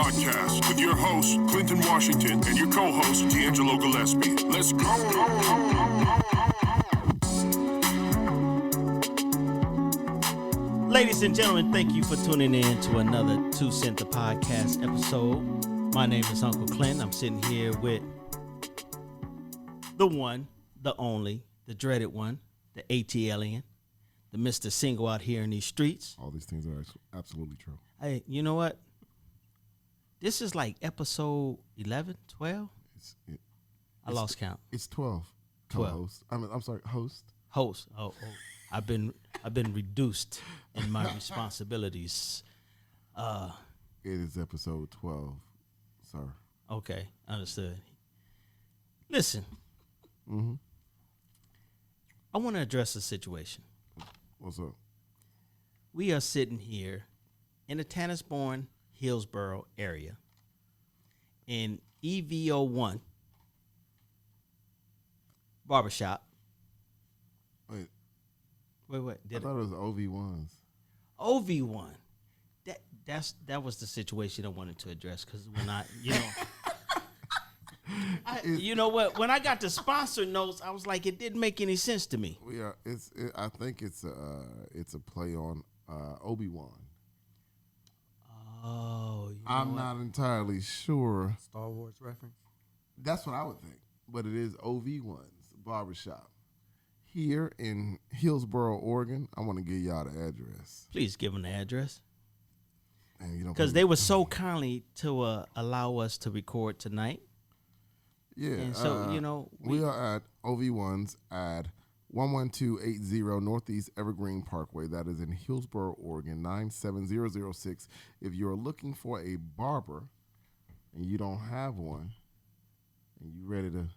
Podcast with your host, Clinton Washington, and your co-host, D'Angelo Gillespie. Let's go. Ladies and gentlemen, thank you for tuning in to another 2 Cent the Podcast episode. My name is Uncle Clint. I'm sitting here with the one, the only, the dreaded one, the ATLian, the Mr. Single out here in these streets. All these things are absolutely true. Hey, you know what? This is like episode 11, 12? I lost count. It's 12. 12. Co-host. I'm sorry, host. Host. Oh. I've been reduced in my responsibilities. It is episode 12, sir. Okay, understood. Listen. Mm-hmm. I want to address a situation. What's up? We are sitting here in the Tannisbourne, Hillsborough area in OV1's Barbershop. Wait. Wait. I thought it was OV1's. OV1. That was the situation I wanted to address because when you know what? When I got the sponsor notes, I was like, it didn't make any sense to me. Yeah, I think it's a play on Obi-Wan. Oh, I'm not entirely sure. Star Wars reference? That's what I would think. But it is OV1's Barbershop. Here in Hillsborough, Oregon, I want to give y'all the address. Please give them the address. Because they were so kindly to allow us to record tonight. Yeah. And so, we are at OV1's at 11280 Northeast Evergreen Parkway. That is in Hillsborough, Oregon, 97006. If you're looking for a barber and you don't have one and you ready to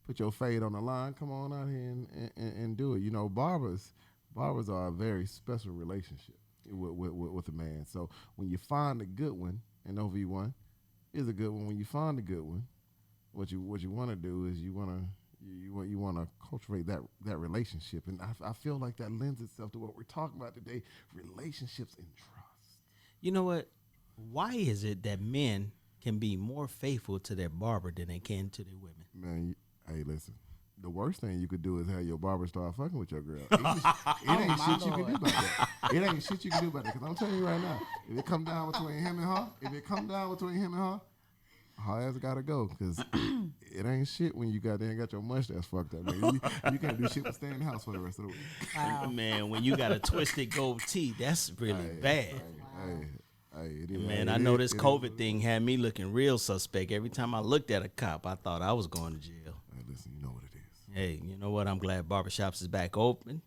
put your fade on the line, come on out here and do it. You know, barbers are a very special relationship with a man. So when you find a good one, and OV1 is a good one. When you find a good one, what you want to do is you want to cultivate that relationship, and I feel like that lends itself to what we're talking about today: relationships and trust. You know what? Why is it that men can be more faithful to their barber than they can to their women? Man, hey, listen. The worst thing you could do is have your barber start fucking with your girl. It ain't shit you can do about that. It ain't shit you can do about that. Because I'm telling you right now, if it come down between him and her, her ass got to go. Because it ain't shit when you got your mustache fucked up. Man. You can't do shit but stay in the house for the rest of the week. Wow. Man, when you got a twisted goatee, that's really bad. Hey, it is, man, I know this COVID thing had me looking real suspect. Every time I looked at a cop, I thought I was going to jail. Hey, listen, you know what it is. Hey, you know what? I'm glad Barbershops is back open.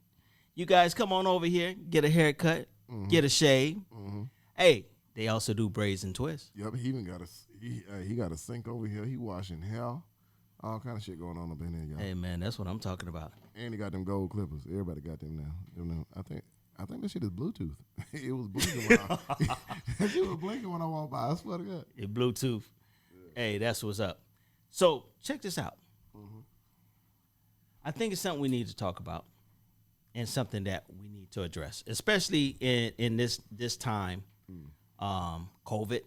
You guys come on over here, get a haircut, get a shave. Mm-hmm. Hey, they also do braids and twists. Yep, he even got he got a sink over here. He washing hair. All kind of shit going on up in there, y'all. Hey, man, that's what I'm talking about. And he got them gold clippers. Everybody got them now. I think that shit is Bluetooth. It was blinking when I walked by. I swear to God. It Bluetooth. Yeah. Hey, that's what's up. So check this out. Mm-hmm. I think it's something we need to talk about and something that we need to address, especially in this time, COVID.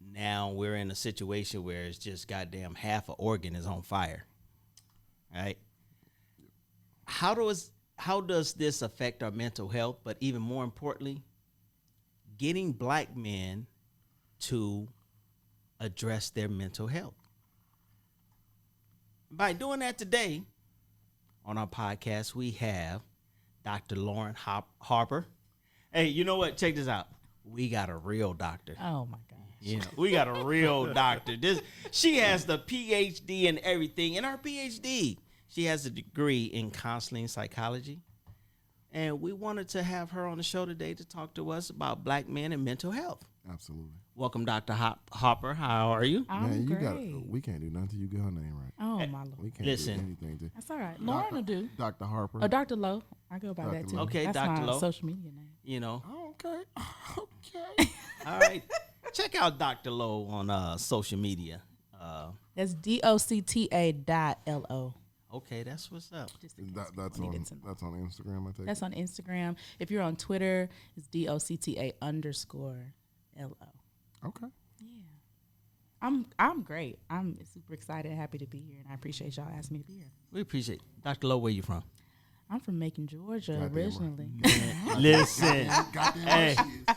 Now we're in a situation where it's just goddamn half an organ is on fire, right? How does this affect our mental health? But even more importantly, getting black men to address their mental health. By doing that today, on our podcast, we have Dr. Lauren Harper. Hey, you know what? Check this out. We got a real doctor. Oh, my gosh. You know, we got a real doctor. She has the Ph.D. and everything. And her Ph.D., she has a degree in counseling psychology. And we wanted to have her on the show today to talk to us about black men and mental health. Absolutely. Welcome, Dr. Harper. How are you? I'm great. We can't do nothing till you get her name right. Oh, my Lord. We can't Listen. do anything. That's all right. Lauren will do. Dr. Harper. Or Dr. Lowe. I go by Dr. that, too. Lowe. Okay, That's Dr. my Lowe. social media name. You know. Okay. All right. Check out Dr. Lowe on social media. That's DOCTA.LO. Okay, that's what's up. That's on Instagram, I think. That's on Instagram. If you're on Twitter, it's DOCTA_. L-O. Okay. Yeah. I'm great. I'm super excited and happy to be here, and I appreciate y'all asking me to be here. We appreciate it. Dr. Lowe, where you from? I'm from Macon, Georgia, Goddamn originally. Listen. Goddamn Hey. right she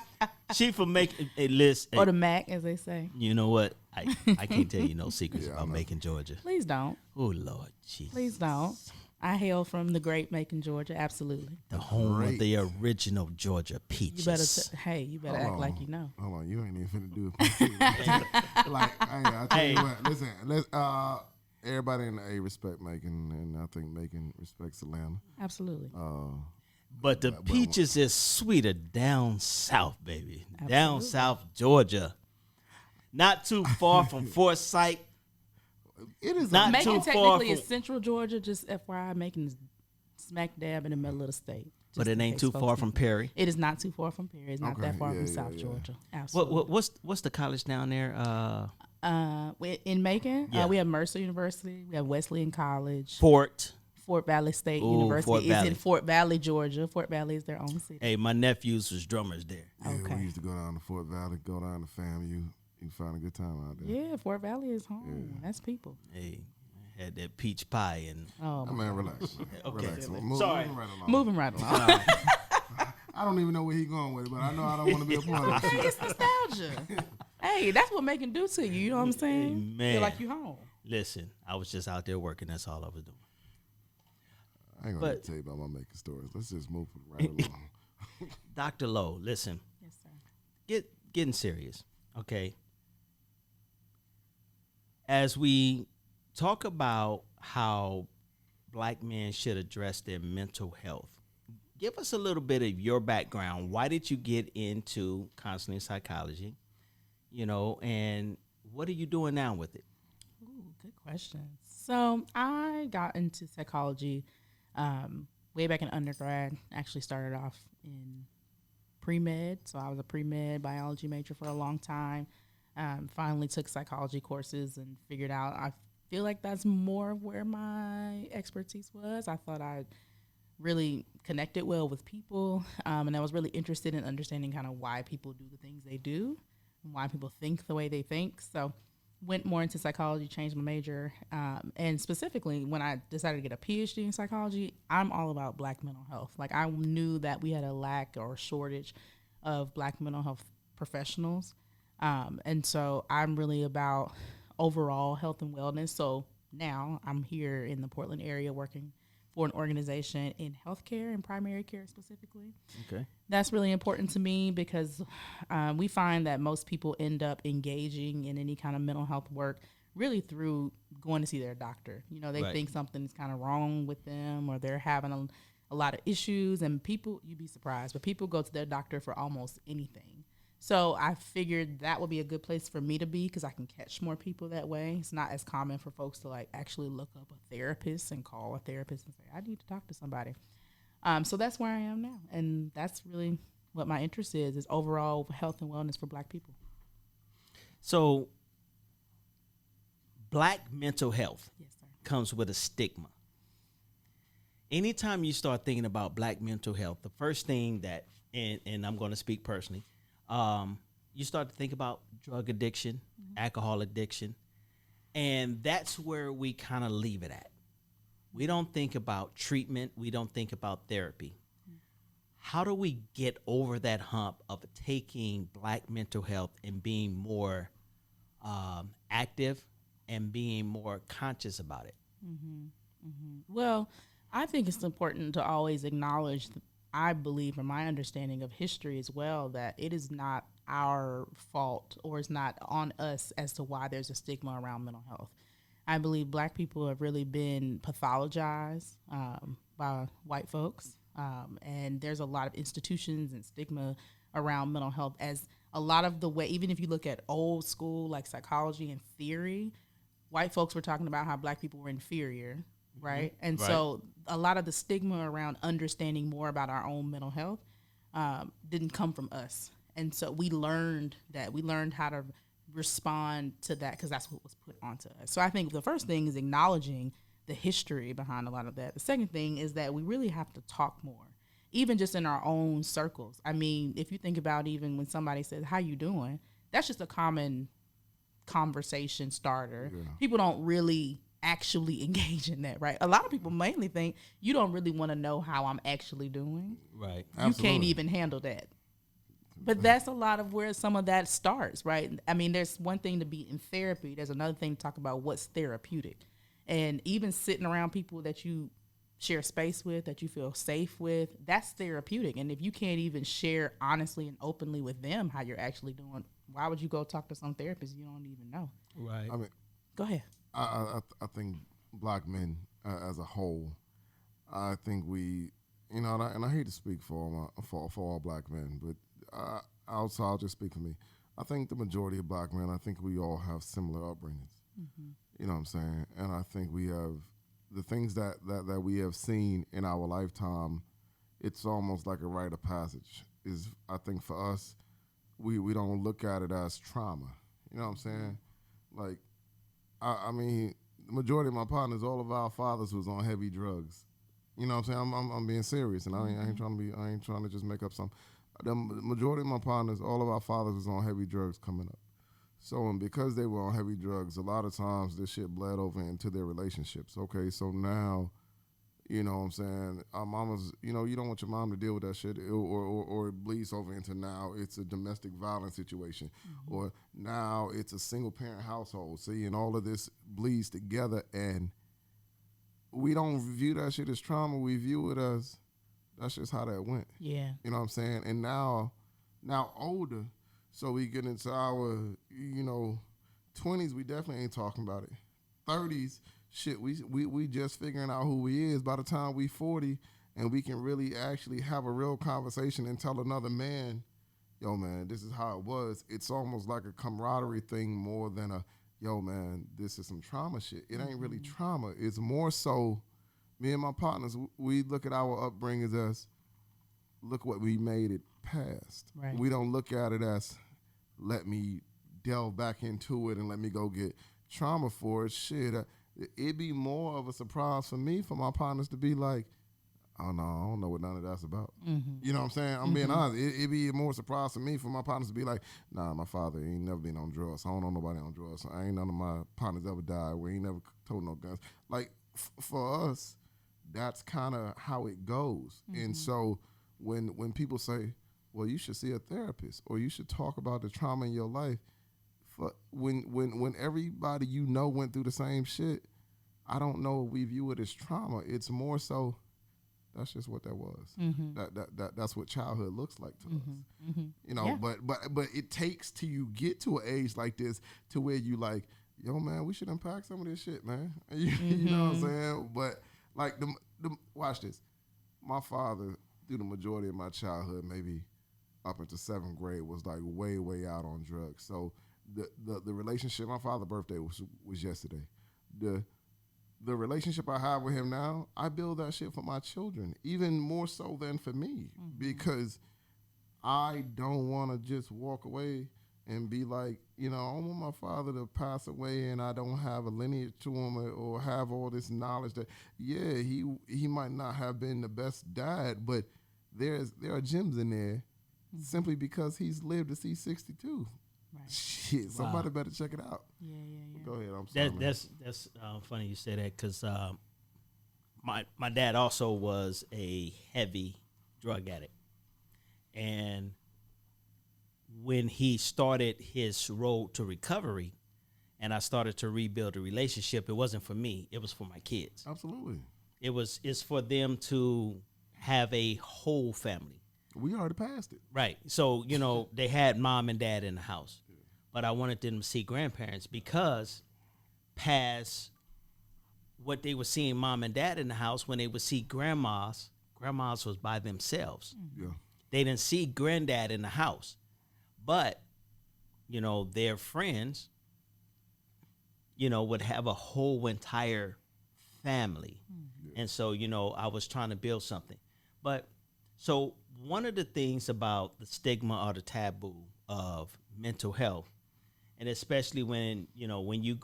is. She from Macon. Hey, listen. Or the Mac, as they say. You know what? I can't tell you no secrets Yeah, I about know. Macon, Georgia. Please don't. Oh, Lord. Jesus. Please don't. I hail from the great Macon, Georgia. Absolutely. The home Great. of the original Georgia peaches. You better Hold act on. like you know. Hold on, you ain't even finna do it. Like, hey, I tell you what. Listen, everybody in the A respect Macon, and I think Macon respects Atlanta. Absolutely. But the peaches is sweeter down south, baby. Down Absolutely. south Georgia. Not too far from Forsyth. It is Not Macon too far technically from, is central Georgia, just FYI, Macon is smack dab in the middle of the state. but Just it in ain't case too folks far from don't- Perry. It is not too far from Perry. It's not Okay, that far yeah, from yeah, South yeah. Georgia. Absolutely. What's the college down there? In Macon, Yeah. we have Mercer University. We have Wesleyan College. Fort. Fort Valley State Ooh, University Fort is Valley. in Fort Valley, Georgia. Fort Valley is their own city. Hey, my nephews was drummers there. Yeah, Okay. we used to go down to Fort Valley, go down to FAMU. You find a good time out there. Yeah, Fort Valley is home. That's people. Hey, I had that peach pie and Oh, I mean, relax. Okay. Relax. Sorry. Moving right along. moving right along. I don't even know where he's going with it, but I know I don't want to be a part of it. It's nostalgia. Hey, that's what Macon do to you. You know what I'm saying? Man. Feel like you home. listen, I was just out there working. That's all I was doing. I ain't gonna But- tell you about my making stories. Let's just move right along. Dr. Lowe, listen, Yes, sir. getting serious, okay? As we talk about how black men should address their mental health, give us a little bit of your background. Why did you get into counseling psychology? You know, and what are you doing now with it? Ooh, good question. So I got into psychology way back in undergrad. Actually started off in pre-med. So I was a pre-med biology major for a long time. Finally took psychology courses and figured out I feel like that's more of where my expertise was. I thought I really connected well with people, and I was really interested in understanding kind of why people do the things they do and why people think the way they think. So went more into psychology, changed my major, and specifically when I decided to get a Ph.D. in psychology, I'm all about black mental health. Like I knew that we had a lack or shortage of black mental health professionals, and so I'm really about overall health and wellness. So now I'm here in the Portland area working for an organization in healthcare and primary care specifically. Okay. That's really important to me because we find that most people end up engaging in any kind of mental health work really through going to see their doctor. You know, they Right. think something's kind of wrong with them or they're having a lot of issues, and people, you'd be surprised, but people go to their doctor for almost anything. So I figured that would be a good place for me to be because I can catch more people that way. It's not as common for folks to like actually look up a therapist and call a therapist and say, I need to talk to somebody. So that's where I am now. And that's really what my interest is overall health and wellness for black people. So, black mental health Yes, sir. comes with a stigma. Anytime you start thinking about black mental health, the first thing that, and I'm going to speak personally, you start to think about drug addiction, alcohol addiction, and that's where we kind of leave it at. We don't think about treatment. We don't think about therapy. How do we get over that hump of taking black mental health and being more active and being more conscious about it? Well, I think it's important to always acknowledge, I believe, from my understanding of history as well, that it is not our fault or it's not on us as to why there's a stigma around mental health. I believe black people have really been pathologized by white folks. And there's a lot of institutions and stigma around mental health as a lot of the way, even if you look at old school like psychology and theory, white folks were talking about how black people were inferior, right? And Right. so a lot of the stigma around understanding more about our own mental health didn't come from us. And so we learned how to respond to that because that's what was put onto us. So I think the first thing is acknowledging the history behind a lot of that. The second thing is that we really have to talk more. even just in our own circles. I mean, if you think about even when somebody says, how you doing? That's just a common conversation starter. Yeah. People don't really actually engage in that, right? A lot of people mainly think you don't really want to know how I'm actually doing. Right. You can't Absolutely. even handle that. But that's a lot of where some of that starts, right? I mean, there's one thing to be in therapy. There's another thing to talk about what's therapeutic. And even sitting around people that you share space with, that you feel safe with, that's therapeutic. And if you can't even share honestly and openly with them how you're actually doing, why would you go talk to some therapist you don't even know? Right. I mean, Go ahead. I think black men as a whole, I think we, you know, and I hate to speak for all black men, but I'll just speak for me. I think the majority of black men, I think we all have similar upbringings. Mm-hmm. You know what I'm saying? And I think we have the things that we have seen in our lifetime. It's almost like a rite of passage. I think for us, we don't look at it as trauma. You know what I'm saying? Like, I mean, the majority of my partners, all of our fathers was on heavy drugs. You know what I'm saying? I'm being serious, and I ain't trying to just make up some. The majority of my partners, all of our fathers was on heavy drugs coming up. So, and because they were on heavy drugs, a lot of times this shit bled over into their relationships. Okay, so now, you know what I'm saying, our mamas, you know, you don't want your mom to deal with that shit, or it bleeds over into now it's a domestic violence situation, or now it's a single parent household. See, and all of this bleeds together, and we don't view that shit as trauma. We view it as that's just how that went. Yeah. You know what I'm saying? And now older, so we get into our, 20s, we definitely ain't talking about it. 30s, shit, we just figuring out who we is. By the time we 40 and we can really actually have a real conversation and tell another man, yo, man, this is how it was. It's almost like a camaraderie thing more than a, yo, man, this is some trauma shit. It ain't really trauma. It's more so me and my partners, we look at our upbringings as, look what we made it past. Right. We don't look at it as, let me delve back into it and let me go get trauma for it. Shit, it'd be more of a surprise for me for my partners to be like, oh no, I don't know what none of that's about. Mm-hmm. You know what I'm saying? I'm being honest. It'd be more surprise for me for my partners to be like, nah, my father ain't never been on drugs. I don't know nobody on drugs. I ain't none of my partners ever died. We ain't never told no guns. Like, for us, that's kind of how it goes. And so when people say, well, you should see a therapist or you should talk about the trauma in your life, when everybody you know went through the same shit, I don't know if we view it as trauma. It's more so that's just what that was. That's what childhood looks like to us. You know, Yeah. but it takes till you get to an age like this to where you like, yo, man, we should unpack some of this shit, man. You know what I'm saying? But like watch this. My father, through the majority of my childhood, maybe up into 7th grade, was like way out on drugs. So the relationship, my father's birthday was yesterday. The relationship I have with him now, I build that shit for my children, even more so than for me, because I don't want to just walk away and be like, I don't want my father to pass away and I don't have a lineage to him or have all this knowledge that, yeah, he might not have been the best dad, but there are gems in there simply because he's lived to see 62. Right. Shit, somebody better check it out. Yeah. Go ahead, I'm sorry. That's funny you say that because my dad also was a heavy drug addict, and when he started his road to recovery, and I started to rebuild a relationship, it wasn't for me; it was for my kids. Absolutely. It's for them to have a whole family. We already passed it. Right. So, they had mom and dad in the house, but I wanted them to see grandparents because past what they were seeing mom and dad in the house, when they would see grandmas was by themselves. Yeah. They didn't see granddad in the house, but, their friends, would have a whole entire family. And so, I was trying to build something. But so one of the things about the stigma or the taboo of mental health, and especially when you,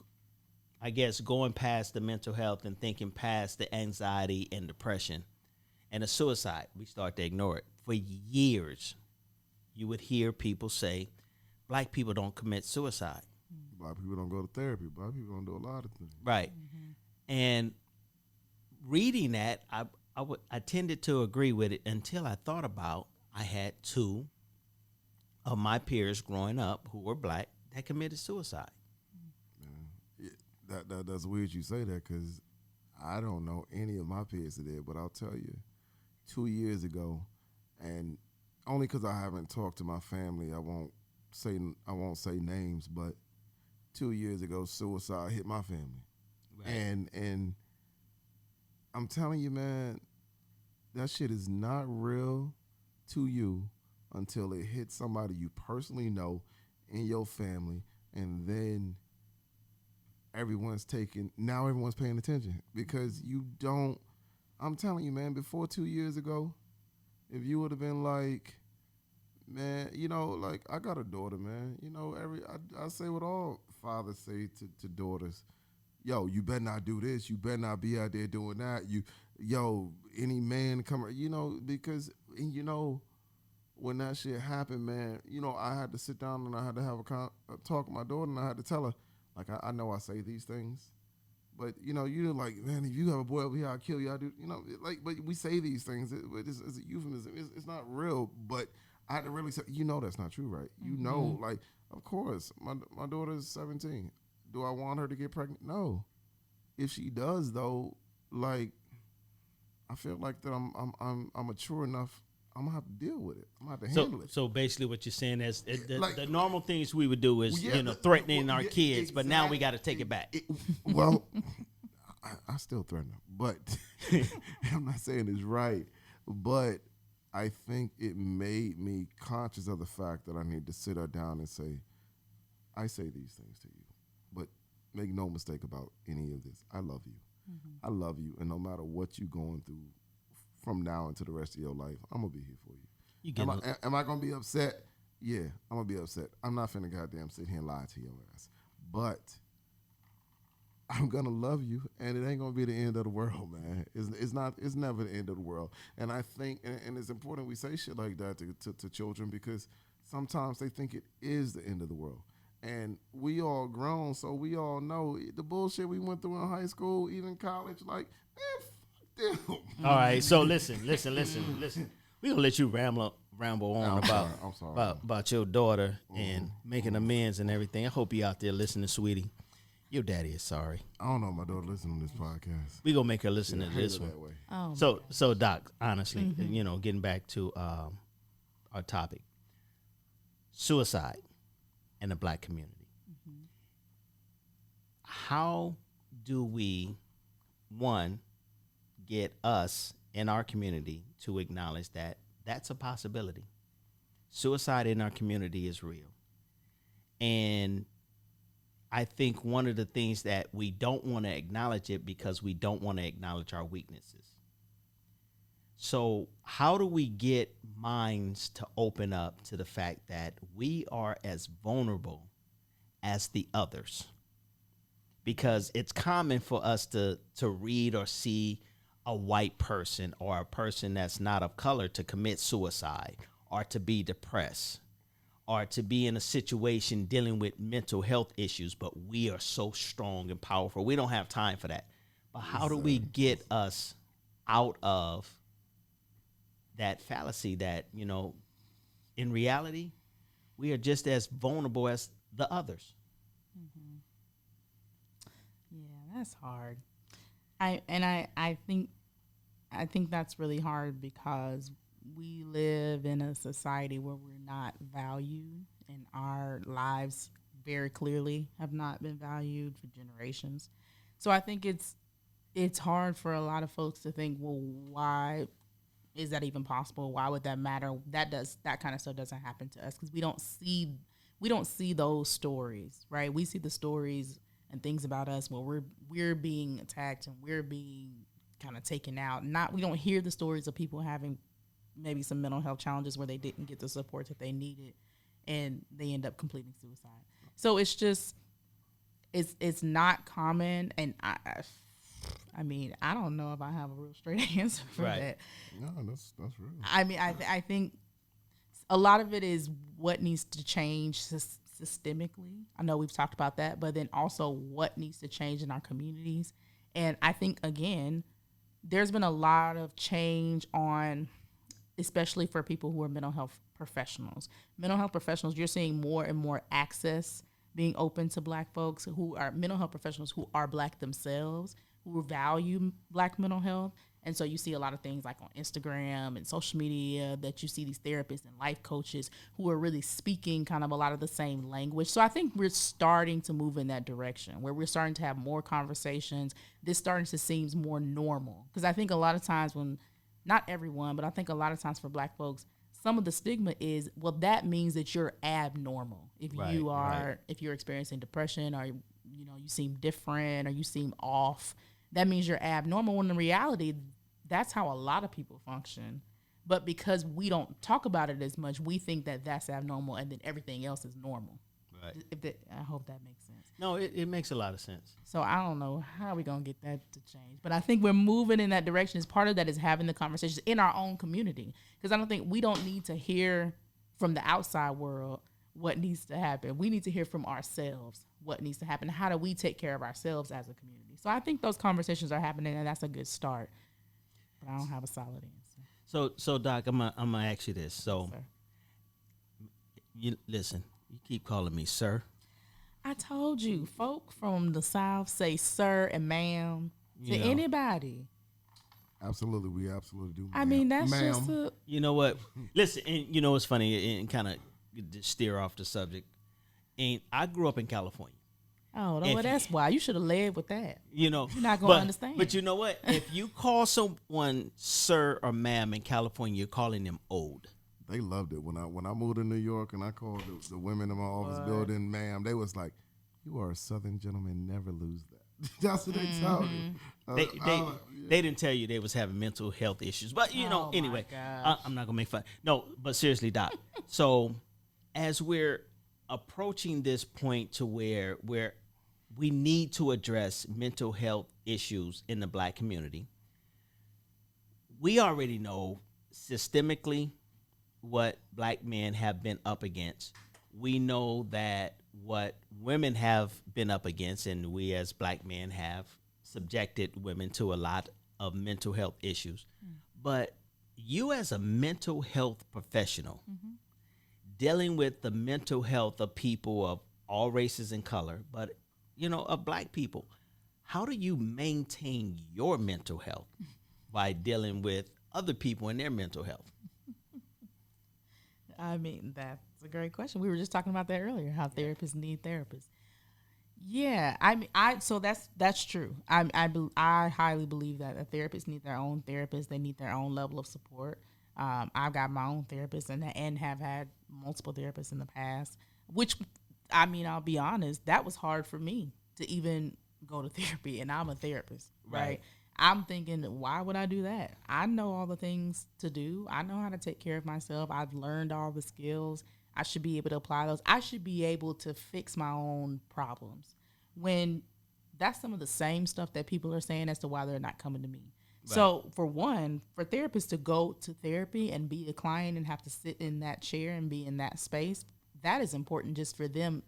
I guess, going past the mental health and thinking past the anxiety and depression, and a suicide, we start to ignore it. For years, you would hear people say, black people don't commit suicide. Black people don't go to therapy. Black people don't do a lot of things. Right. And reading that, I tended to agree with it until I thought about I had two of my peers growing up who were black that committed suicide. That's weird you say that, because I don't know any of my peers that did, but I'll tell you, 2 years ago, and only because I haven't talked to my family, I won't say names, but 2 years ago, suicide hit my family. Right. And I'm telling you, man, that shit is not real to you until it hits somebody you personally know in your family, and then everyone's paying attention, because you don't. I'm telling you, man, before 2 years ago, if you would have been like, man, like, I got a daughter, man, I say what all fathers say to daughters, yo, you better not do this, you better not be out there doing that, any man come, because, when that shit happened, man, I had to sit down and I had to have a talk with my daughter, and I had to tell her, like, I know I say these things, but, you're like, man, if you have a boy over here, I'll kill you. I do, but we say these things, it's a euphemism. It's not real, but I had to really say, that's not true, right? Mm-hmm. Like, of course, my daughter's 17. Do I want her to get pregnant? No. If she does, though, like, I feel like that I'm mature enough. I'm gonna have to deal with it. I'm gonna have to handle it. So basically, what you're saying is the normal things we would do is threatening our kids, exactly. But now we got to take it back. I still threaten them, but I'm not saying it's right. But I think it made me conscious of the fact that I need to sit her down and say, I say these things to you, but make no mistake about any of this. I love you. Mm-hmm. I love you, and no matter what you're going through from now into the rest of your life, I'm going to be here for you. Am I going to be upset? Yeah, I'm going to be upset. I'm not finna goddamn sit here and lie to your ass. But I'm going to love you, and it ain't going to be the end of the world, man. It's never the end of the world. And I think, and it's important we say shit like that to children, because sometimes they think it is the end of the world. And we all grown, so we all know the bullshit we went through in high school, even college, like, man, fuck them. All right, so listen. We're going to let you ramble on about your daughter and making amends and everything. I hope you out there listening, sweetie. Your daddy is sorry. I don't know if my daughter listening to this podcast. We're going to make her listen to this one. So, Doc, honestly, getting back to our topic, suicide in the black community. Mm-hmm. How do we, one, get us in our community to acknowledge that that's a possibility? Suicide in our community is real. And I think one of the things that we don't want to acknowledge it because we don't want to acknowledge our weaknesses. So how do we get minds to open up to the fact that we are as vulnerable as the others? Because it's common for us to read or see a white person or a person that's not of color to commit suicide or to be depressed or to be in a situation dealing with mental health issues, but we are so strong and powerful. We don't have time for that. But how do we get us out of that fallacy that, in reality, we are just as vulnerable as the others? Mm-hmm. Yeah, that's hard. I think that's really hard because we live in a society where we're not valued, and our lives very clearly have not been valued for generations. So I think it's hard for a lot of folks to think, well, why is that even possible? Why would that matter? That kind of stuff doesn't happen to us because we don't see those stories, right? We see the stories and things about us where we're being attacked and we're being kind of taken out. We don't hear the stories of people having maybe some mental health challenges where they didn't get the support that they needed and they end up completing suicide. So it's just it's not common, and I mean, I don't know if I have a real straight answer for that. No, that's real. I mean, I think a lot of it is what needs to change systemically. I know we've talked about that, but then also what needs to change in our communities. And I think, again, there's been a lot of change on, especially for people who are mental health professionals. Mental health professionals, you're seeing more and more access being open to Black folks who are mental health professionals who are Black themselves, who value Black mental health. And so you see a lot of things like on Instagram and social media that you see these therapists and life coaches who are really speaking kind of a lot of the same language. So I think we're starting to move in that direction where we're starting to have more conversations. This starting to seem more normal. Because I think a lot of times when, not everyone, but I think a lot of times for Black folks, some of the stigma is, well, that means that you're abnormal. If you are, if you're experiencing depression or, you seem different or you seem off, that means you're abnormal. When in reality, that's how a lot of people function. But because we don't talk about it as much, we think that that's abnormal and then everything else is normal. Right. I hope that makes sense. No, it makes a lot of sense. So I don't know how we're going to get that to change. But I think we're moving in that direction. Part of that is having the conversations in our own community. Because I don't think we don't need to hear from the outside world what needs to happen. We need to hear from ourselves what needs to happen. How do we take care of ourselves as a community? So I think those conversations are happening, and that's a good start. But I don't have a solid answer. So Doc, I'm gonna ask you this. So, Yes, you listen. You keep calling me sir. I told you, folk from the South say sir and ma'am to anybody. Absolutely, we absolutely do. I mean, that's ma'am. just a... You know what? Listen, and you know what's funny, and kind of steer off the subject. And I grew up in California. Oh, well, that's why. You should have led with that. You know, you're not going to understand. But you know what? If you call someone sir or ma'am in California, you're calling them old. They loved it when I moved to New York and I called the women in my office building ma'am. They was like, "You are a Southern gentleman. Never lose that." That's what they told me. They didn't tell you they was having mental health issues, but anyway, I'm not gonna make fun. No, but seriously, Doc. So as we're approaching this point to where we need to address mental health issues in the Black community, we already know systemically what Black men have been up against. We know that what women have been up against, and we as Black men have subjected women to a lot of mental health issues. But you as a mental health professional, dealing with the mental health of people of all races and color, but of Black people, how do you maintain your mental health by dealing with other people and their mental health? I mean, that's a great question. We were just talking about that earlier, how therapists need therapists. Yeah, so that's true. I highly believe that therapists need their own therapist. They need their own level of support. I've got my own therapist and have had multiple therapists in the past, which, I'll be honest, that was hard for me to even go to therapy, and I'm a therapist, right? I'm thinking, why would I do that? I know all the things to do. I know how to take care of myself. I've learned all the skills. I should be able to apply those. I should be able to fix my own problems. When that's some of the same stuff that people are saying as to why they're not coming to me. Right. So for one, for therapists to go to therapy and be a client and have to sit in that chair and be in that space, that is important just for them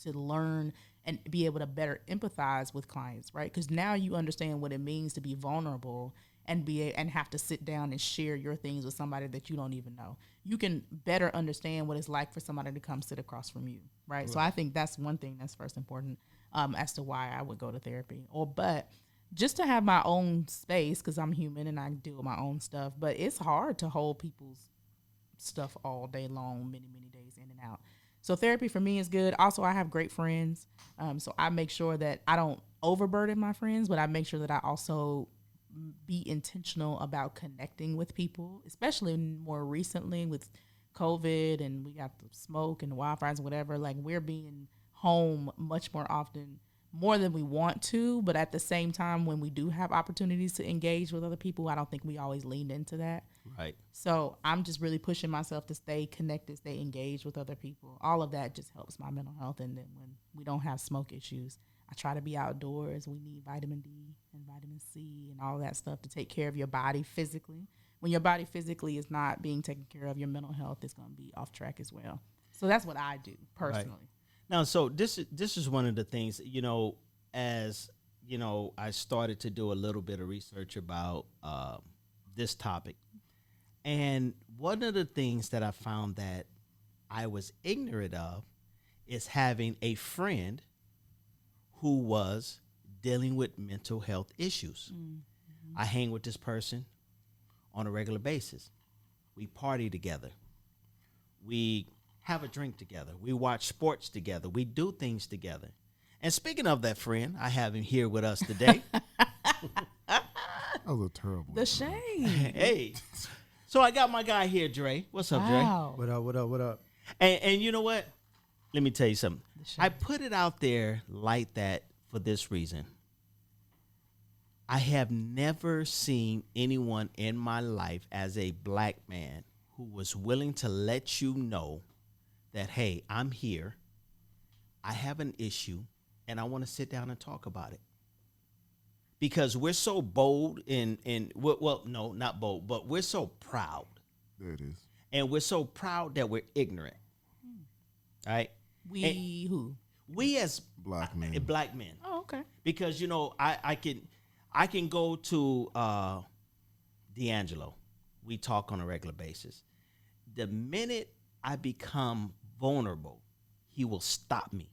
to learn and be able to better empathize with clients, right? Because now you understand what it means to be vulnerable and have to sit down and share your things with somebody that you don't even know. You can better understand what it's like for somebody to come sit across from you, right? So I think that's one thing that's first important as to why I would go to therapy. But just to have my own space, because I'm human and I deal with my own stuff, but it's hard to hold people's stuff all day long, many, many days in and out. So therapy for me is good. Also, I have great friends. So I make sure that I don't overburden my friends, but I make sure that I also be intentional about connecting with people, especially more recently with COVID and we got the smoke and the wildfires and whatever. Like, we're being home much more often, more than we want to. But at the same time, when we do have opportunities to engage with other people, I don't think we always lean into that. Right. So I'm just really pushing myself to stay connected, stay engaged with other people. All of that just helps my mental health. And then when we don't have smoke issues, I try to be outdoors. We need vitamin D and vitamin C and all that stuff to take care of your body physically. When your body physically is not being taken care of, your mental health is going to be off track as well. So that's what I do personally. Right. Now, so this is one of the things, as, I started to do a little bit of research about this topic. And one of the things that I found that I was ignorant of is having a friend who was dealing with mental health issues. Mm-hmm. I hang with this person on a regular basis. We party together. We have a drink together. We watch sports together. We do things together. And speaking of that friend, I have him here with us today. That was a terrible. The shade. Hey. So I got my guy here, Dre. What's up, Wow. Dre? What up? And you know what? Let me tell you something. I put it out there like that for this reason. I have never seen anyone in my life as a black man who was willing to let you know that, hey, I'm here, I have an issue, and I want to sit down and talk about it. Because we're so bold no, not bold, but we're so proud. There it is. And we're so proud that we're ignorant. Right? Who? We as Black men. Black men. Oh, okay. Because, I can go to D'Angelo. We talk on a regular basis. The minute I become vulnerable, he will stop me.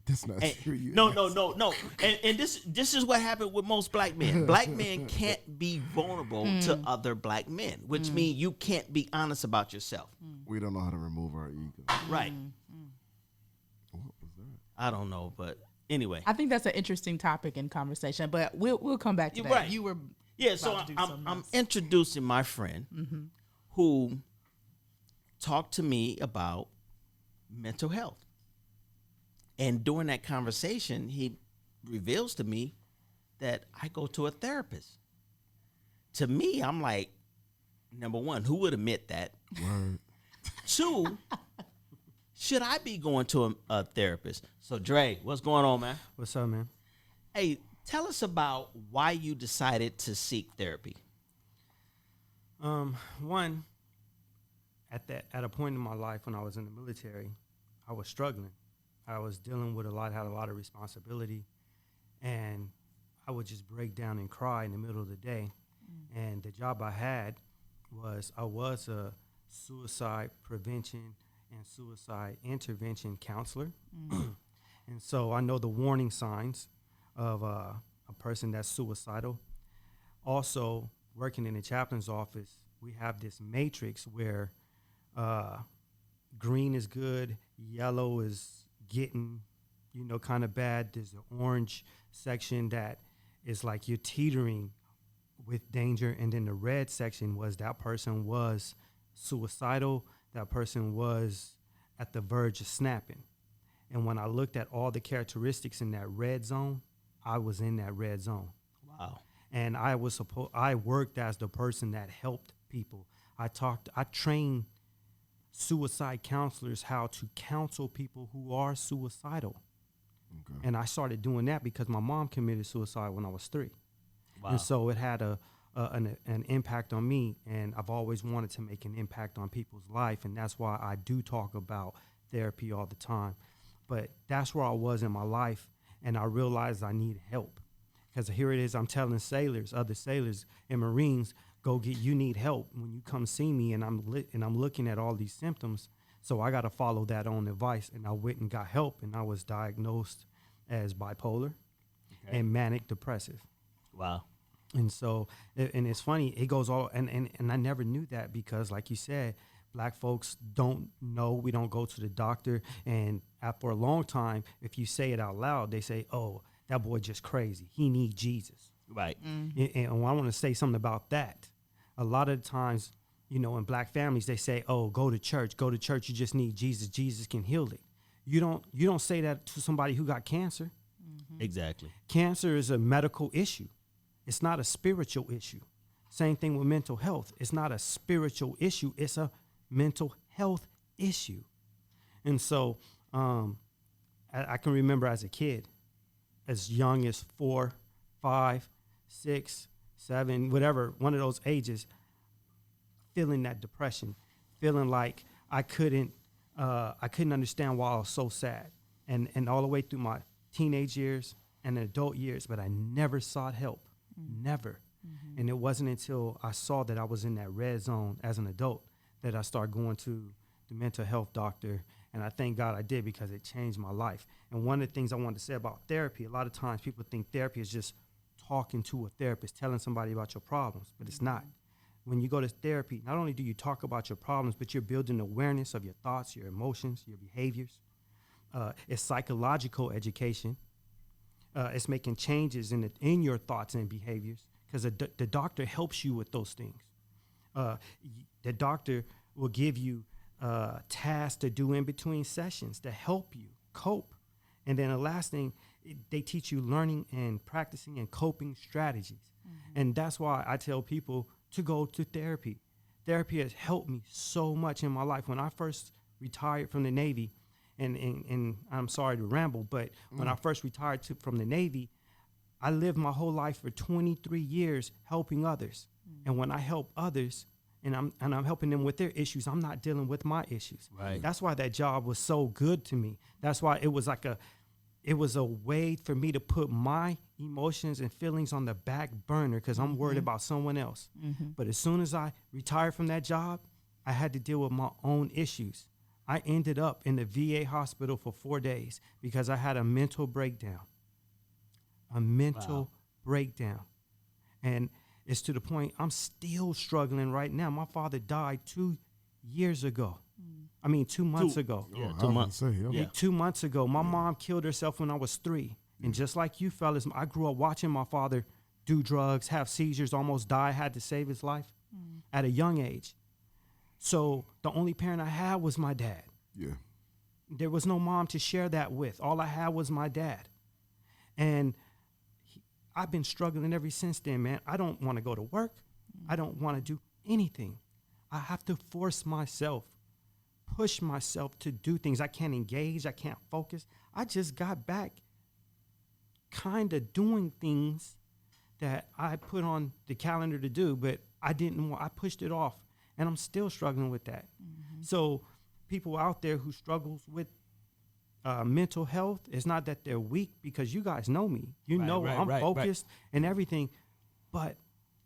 That's not true. No. And this is what happened with most black men. Black men can't be vulnerable to other black men, which means you can't be honest about yourself. We don't know how to remove our ego. Right. What was that? I don't know, but anyway. I think that's an interesting topic in conversation, but we'll come back to that. Right. You were so to do something I'm else. introducing my friend who talked to me about mental health. And during that conversation, he reveals to me that I go to a therapist. To me, I'm like, number one, who would admit that? Word. Two, should I be going to a therapist? So, Dre, what's going on, man? What's up, man? Hey, tell us about why you decided to seek therapy. One, at a point in my life when I was in the military, I was struggling. I was dealing with had a lot of responsibility, and I would just break down and cry in the middle of the day. And the job I had was a suicide prevention and suicide intervention counselor. And so I know the warning signs of a person that's suicidal. Also, working in the chaplain's office, we have this matrix where green is good, yellow is getting, kind of bad. There's an orange section that is like you're teetering with danger. And then the red section was that person was suicidal. That person was at the verge of snapping. And when I looked at all the characteristics in that red zone, I was in that red zone. Wow. And I worked as the person that helped people. I trained suicide counselors how to counsel people who are suicidal. Okay. And I started doing that because my mom committed suicide when I was 3. Wow. And so it had an impact on me, and I've always wanted to make an impact on people's life, and that's why I do talk about therapy all the time. But that's where I was in my life, and I realized I need help. Because here it is, I'm telling other sailors and Marines, you need help when you come see me, and I'm looking at all these symptoms. So I got to follow that own advice, and I went and got help, and I was diagnosed as bipolar and manic depressive. Wow. And so, and it's funny, it goes all, and I never knew that because, like you said, black folks don't know, we don't go to the doctor, and for a long time, if you say it out loud, they say, oh, that boy just crazy, he need Jesus. Right. And I want to say something about that. A lot of the times, in black families, they say, oh, go to church, you just need Jesus, Jesus can heal it. You don't say that to somebody who got cancer. Exactly. Cancer is a medical issue. It's not a spiritual issue. Same thing with mental health. It's not a spiritual issue. It's a mental health issue. And so I can remember as a kid, as young as 4, 5, 6, 7, whatever, one of those ages, feeling that depression, feeling like I couldn't understand why I was so sad. And all the way through my teenage years and adult years, but I never sought help. Never. Mm-hmm. And it wasn't until I saw that I was in that red zone as an adult that I started going to the mental health doctor. And I thank God I did, because it changed my life. And one of the things I wanted to say about therapy, a lot of times people think therapy is just talking to a therapist, telling somebody about your problems, but it's not. When you go to therapy, not only do you talk about your problems, but you're building awareness of your thoughts, your emotions, your behaviors. It's psychological education. It's making changes in your thoughts and behaviors, because the doctor helps you with those things. The doctor will give you tasks to do in between sessions to help you cope. And then the last thing, they teach you learning and practicing and coping strategies. Mm-hmm. And that's why I tell people to go to therapy. Therapy has helped me so much in my life. When I first retired from the Navy, and I'm sorry to ramble, but when I first retired from the Navy, I lived my whole life for 23 years helping others. And when I help others, and I'm helping them with their issues, I'm not dealing with my issues. Right. That's why that job was so good to me. That's why it was a way for me to put my emotions and feelings on the back burner, because I'm worried about someone else. Mm-hmm. But as soon as I retired from that job, I had to deal with my own issues. I ended up in the VA hospital for 4 days because I had a mental breakdown. Breakdown. And it's to the point I'm still struggling right now. My father died 2 years ago. 2 months ago. Yeah, 2 months. 2 months ago. My mom killed herself when I was 3. And just like you fellas, I grew up watching my father do drugs, have seizures, almost die, had to save his life at a young age. So the only parent I had was my dad. Yeah. There was no mom to share that with. All I had was my dad. And I've been struggling ever since then, man. I don't want to go to work. I don't want to do anything. I have to force myself, push myself to do things. I can't engage. I can't focus. I just got back kind of doing things that I put on the calendar to do, but I didn't want. I pushed it off, and I'm still struggling with that. Mm-hmm. So people out there who struggles with mental health, it's not that they're weak, because you guys know me. I'm focused and everything, but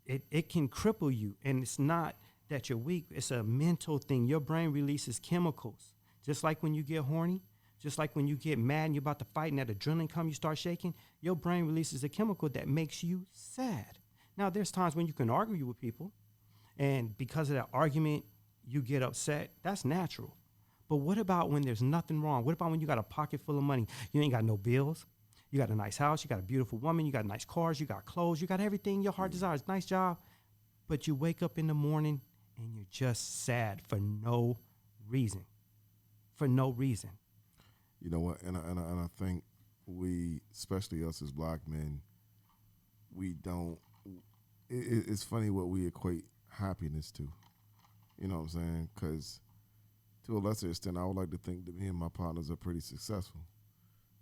it can cripple you. And it's not that you're weak. It's a mental thing. Your brain releases chemicals. Just like when you get horny, just like when you get mad and you're about to fight and that adrenaline comes, you start shaking, your brain releases a chemical that makes you sad. Now, there's times when you can argue with people, and because of that argument, you get upset. That's natural. But what about when there's nothing wrong? What about when you got a pocket full of money? You ain't got no bills. You got a nice house. You got a beautiful woman. You got nice cars. You got clothes. You got everything your heart desires. Nice job. But you wake up in the morning and you're just sad for no reason. For no reason. You know what? And I think we, especially us as black men, we don't. It's funny what we equate happiness to. You know what I'm saying? Because to a lesser extent, I would like to think that me and my partners are pretty successful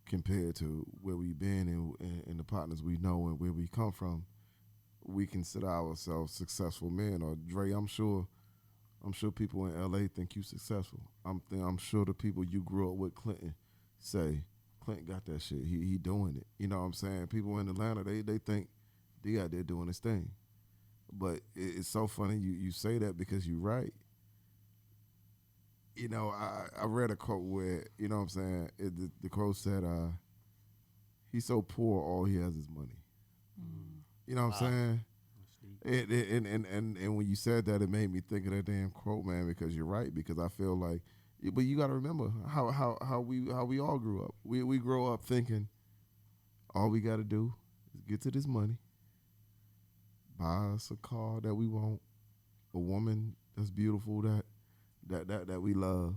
compared to where we've been and the partners we know and where we come from. We consider ourselves successful men. Or Dre, I'm sure people in LA think you successful. I'm sure the people you grew up with, Clinton, say Clinton got that shit. He doing it. You know what I'm saying? People in Atlanta, they think D out there doing his thing. But it's so funny you say that, because you're right. You know, I read a quote where, you know what I'm saying, the quote said, he's so poor, all he has is money. You know what I'm saying? And when you said that, it made me think of that damn quote, man, because you're right. Because I feel like, but you got to remember how we all grew up. We grow up thinking all we got to do is get to this money, buy us a car that we want, a woman that's beautiful that we love,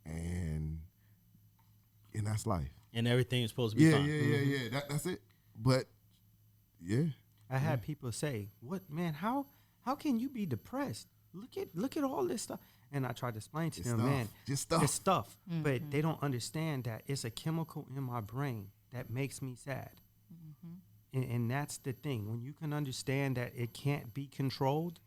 and that's life. And everything is supposed to be fine. Yeah. That's it. But yeah, I had people say, "What, man? How how can you be depressed? Look at all this stuff. And I tried to explain to them, stuff. man, Just stuff. it's stuff. But they don't understand that it's a chemical in my brain that makes me sad. And that's the thing. When you can understand that it can't be controlled.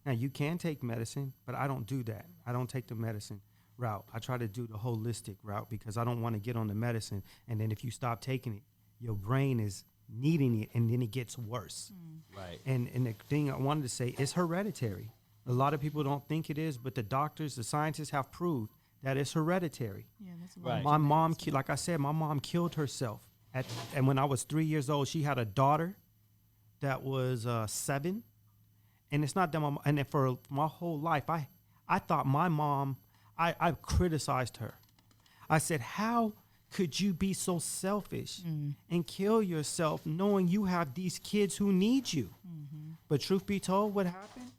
Now, you can take medicine, but I don't do that. I don't take the medicine route. I try to do the holistic route because I don't want to get on the medicine. And then if you stop taking it, your brain is needing it, and then it gets worse. Right. And the thing I wanted to say is hereditary. A lot of people don't think it is, but the doctors, the scientists have proved that it's hereditary. Yeah, that's Right. My mom, like I said, my mom killed herself. And when I was 3 years old, she had a daughter that was 7. And it's not that and then for my whole life, I thought my mom, I criticized her. I said, how could you be so selfish and kill yourself knowing you have these kids who need you? But truth be told, what happened?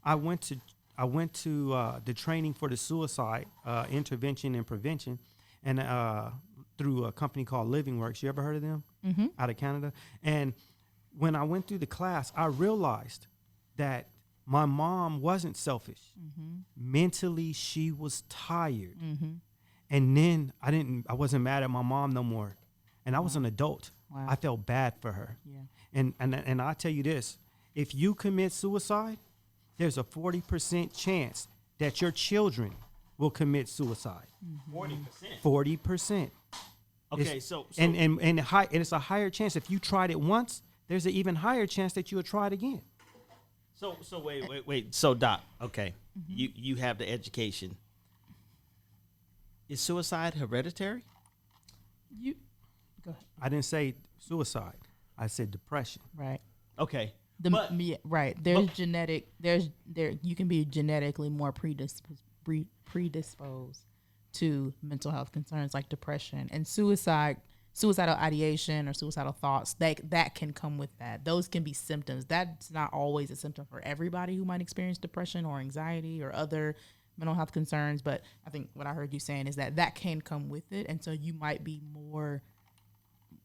I went to the training for the suicide intervention and prevention, and through a company called Living Works. You ever heard of them? Out of Canada. And when I went through the class, I realized that my mom wasn't selfish. Mentally, she was tired. And then I wasn't mad at my mom no more. And I was an adult. Wow. I felt bad for her. Yeah. And I tell you this, if you commit suicide, there's a 40% chance that your children will commit suicide. 40%. 40%. Okay, so and it's a higher chance if you tried it once, there's an even higher chance that you'll try it again. So wait. So Doc, okay, you have the education. Is suicide hereditary? You go ahead. I didn't say suicide. I said depression. Right. Okay. Right. There's genetic. You can be genetically more predisposed to mental health concerns like depression and suicidal ideation or suicidal thoughts. That can come with that. Those can be symptoms. That's not always a symptom for everybody who might experience depression or anxiety or other mental health concerns. But I think what I heard you saying is that can come with it, and so you might be more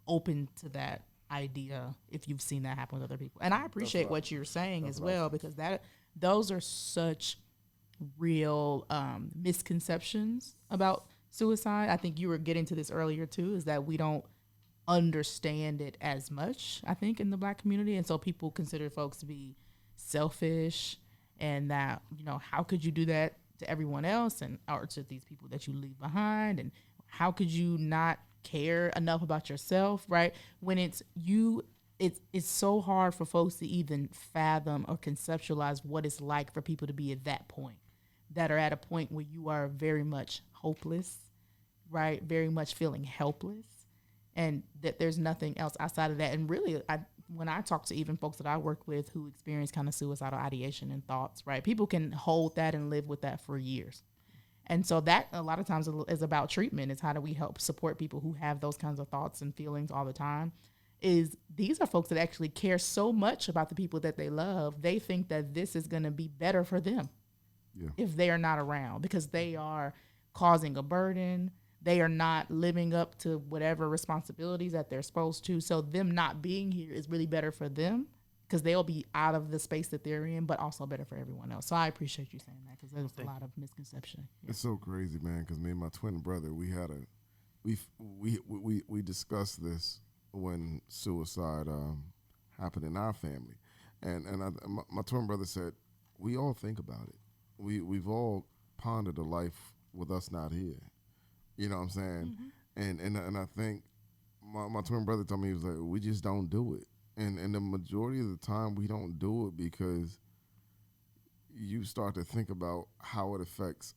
open to that idea if you've seen that happen with other people. And I appreciate what you're saying as well, because those are such real misconceptions about suicide. I think you were getting to this earlier too, is that we don't understand it as much, I think, in the Black community. And so people consider folks to be selfish, and that, how could you do that to everyone else or to these people that you leave behind? And how could you not care enough about yourself, right? When it's so hard for folks to even fathom or conceptualize what it's like for people to be at that point, that are at a point where you are very much hopeless, right? Very much feeling helpless, and that there's nothing else outside of that. And really, when I talk to even folks that I work with who experience kind of suicidal ideation and thoughts, right? People can hold that and live with that for years. And so that a lot of times is about treatment. Is how do we help support people who have those kinds of thoughts and feelings all the time? These are folks that actually care so much about the people that they love. They think that this is going to be better for them if they are not around, because they are causing a burden. They are not living up to whatever responsibilities that they're supposed to. So them not being here is really better for them, because they'll be out of the space that they're in, but also better for everyone else. So I appreciate you saying that, because there's a lot of misconception. Yeah. It's so crazy, man, because me and my twin brother, we discussed this when suicide happened in our family. And my twin brother said, we all think about it. We've all pondered a life with us not here. You know what I'm saying? And I think my twin brother told me, he was like, we just don't do it. And the majority of the time we don't do it because you start to think about how it affects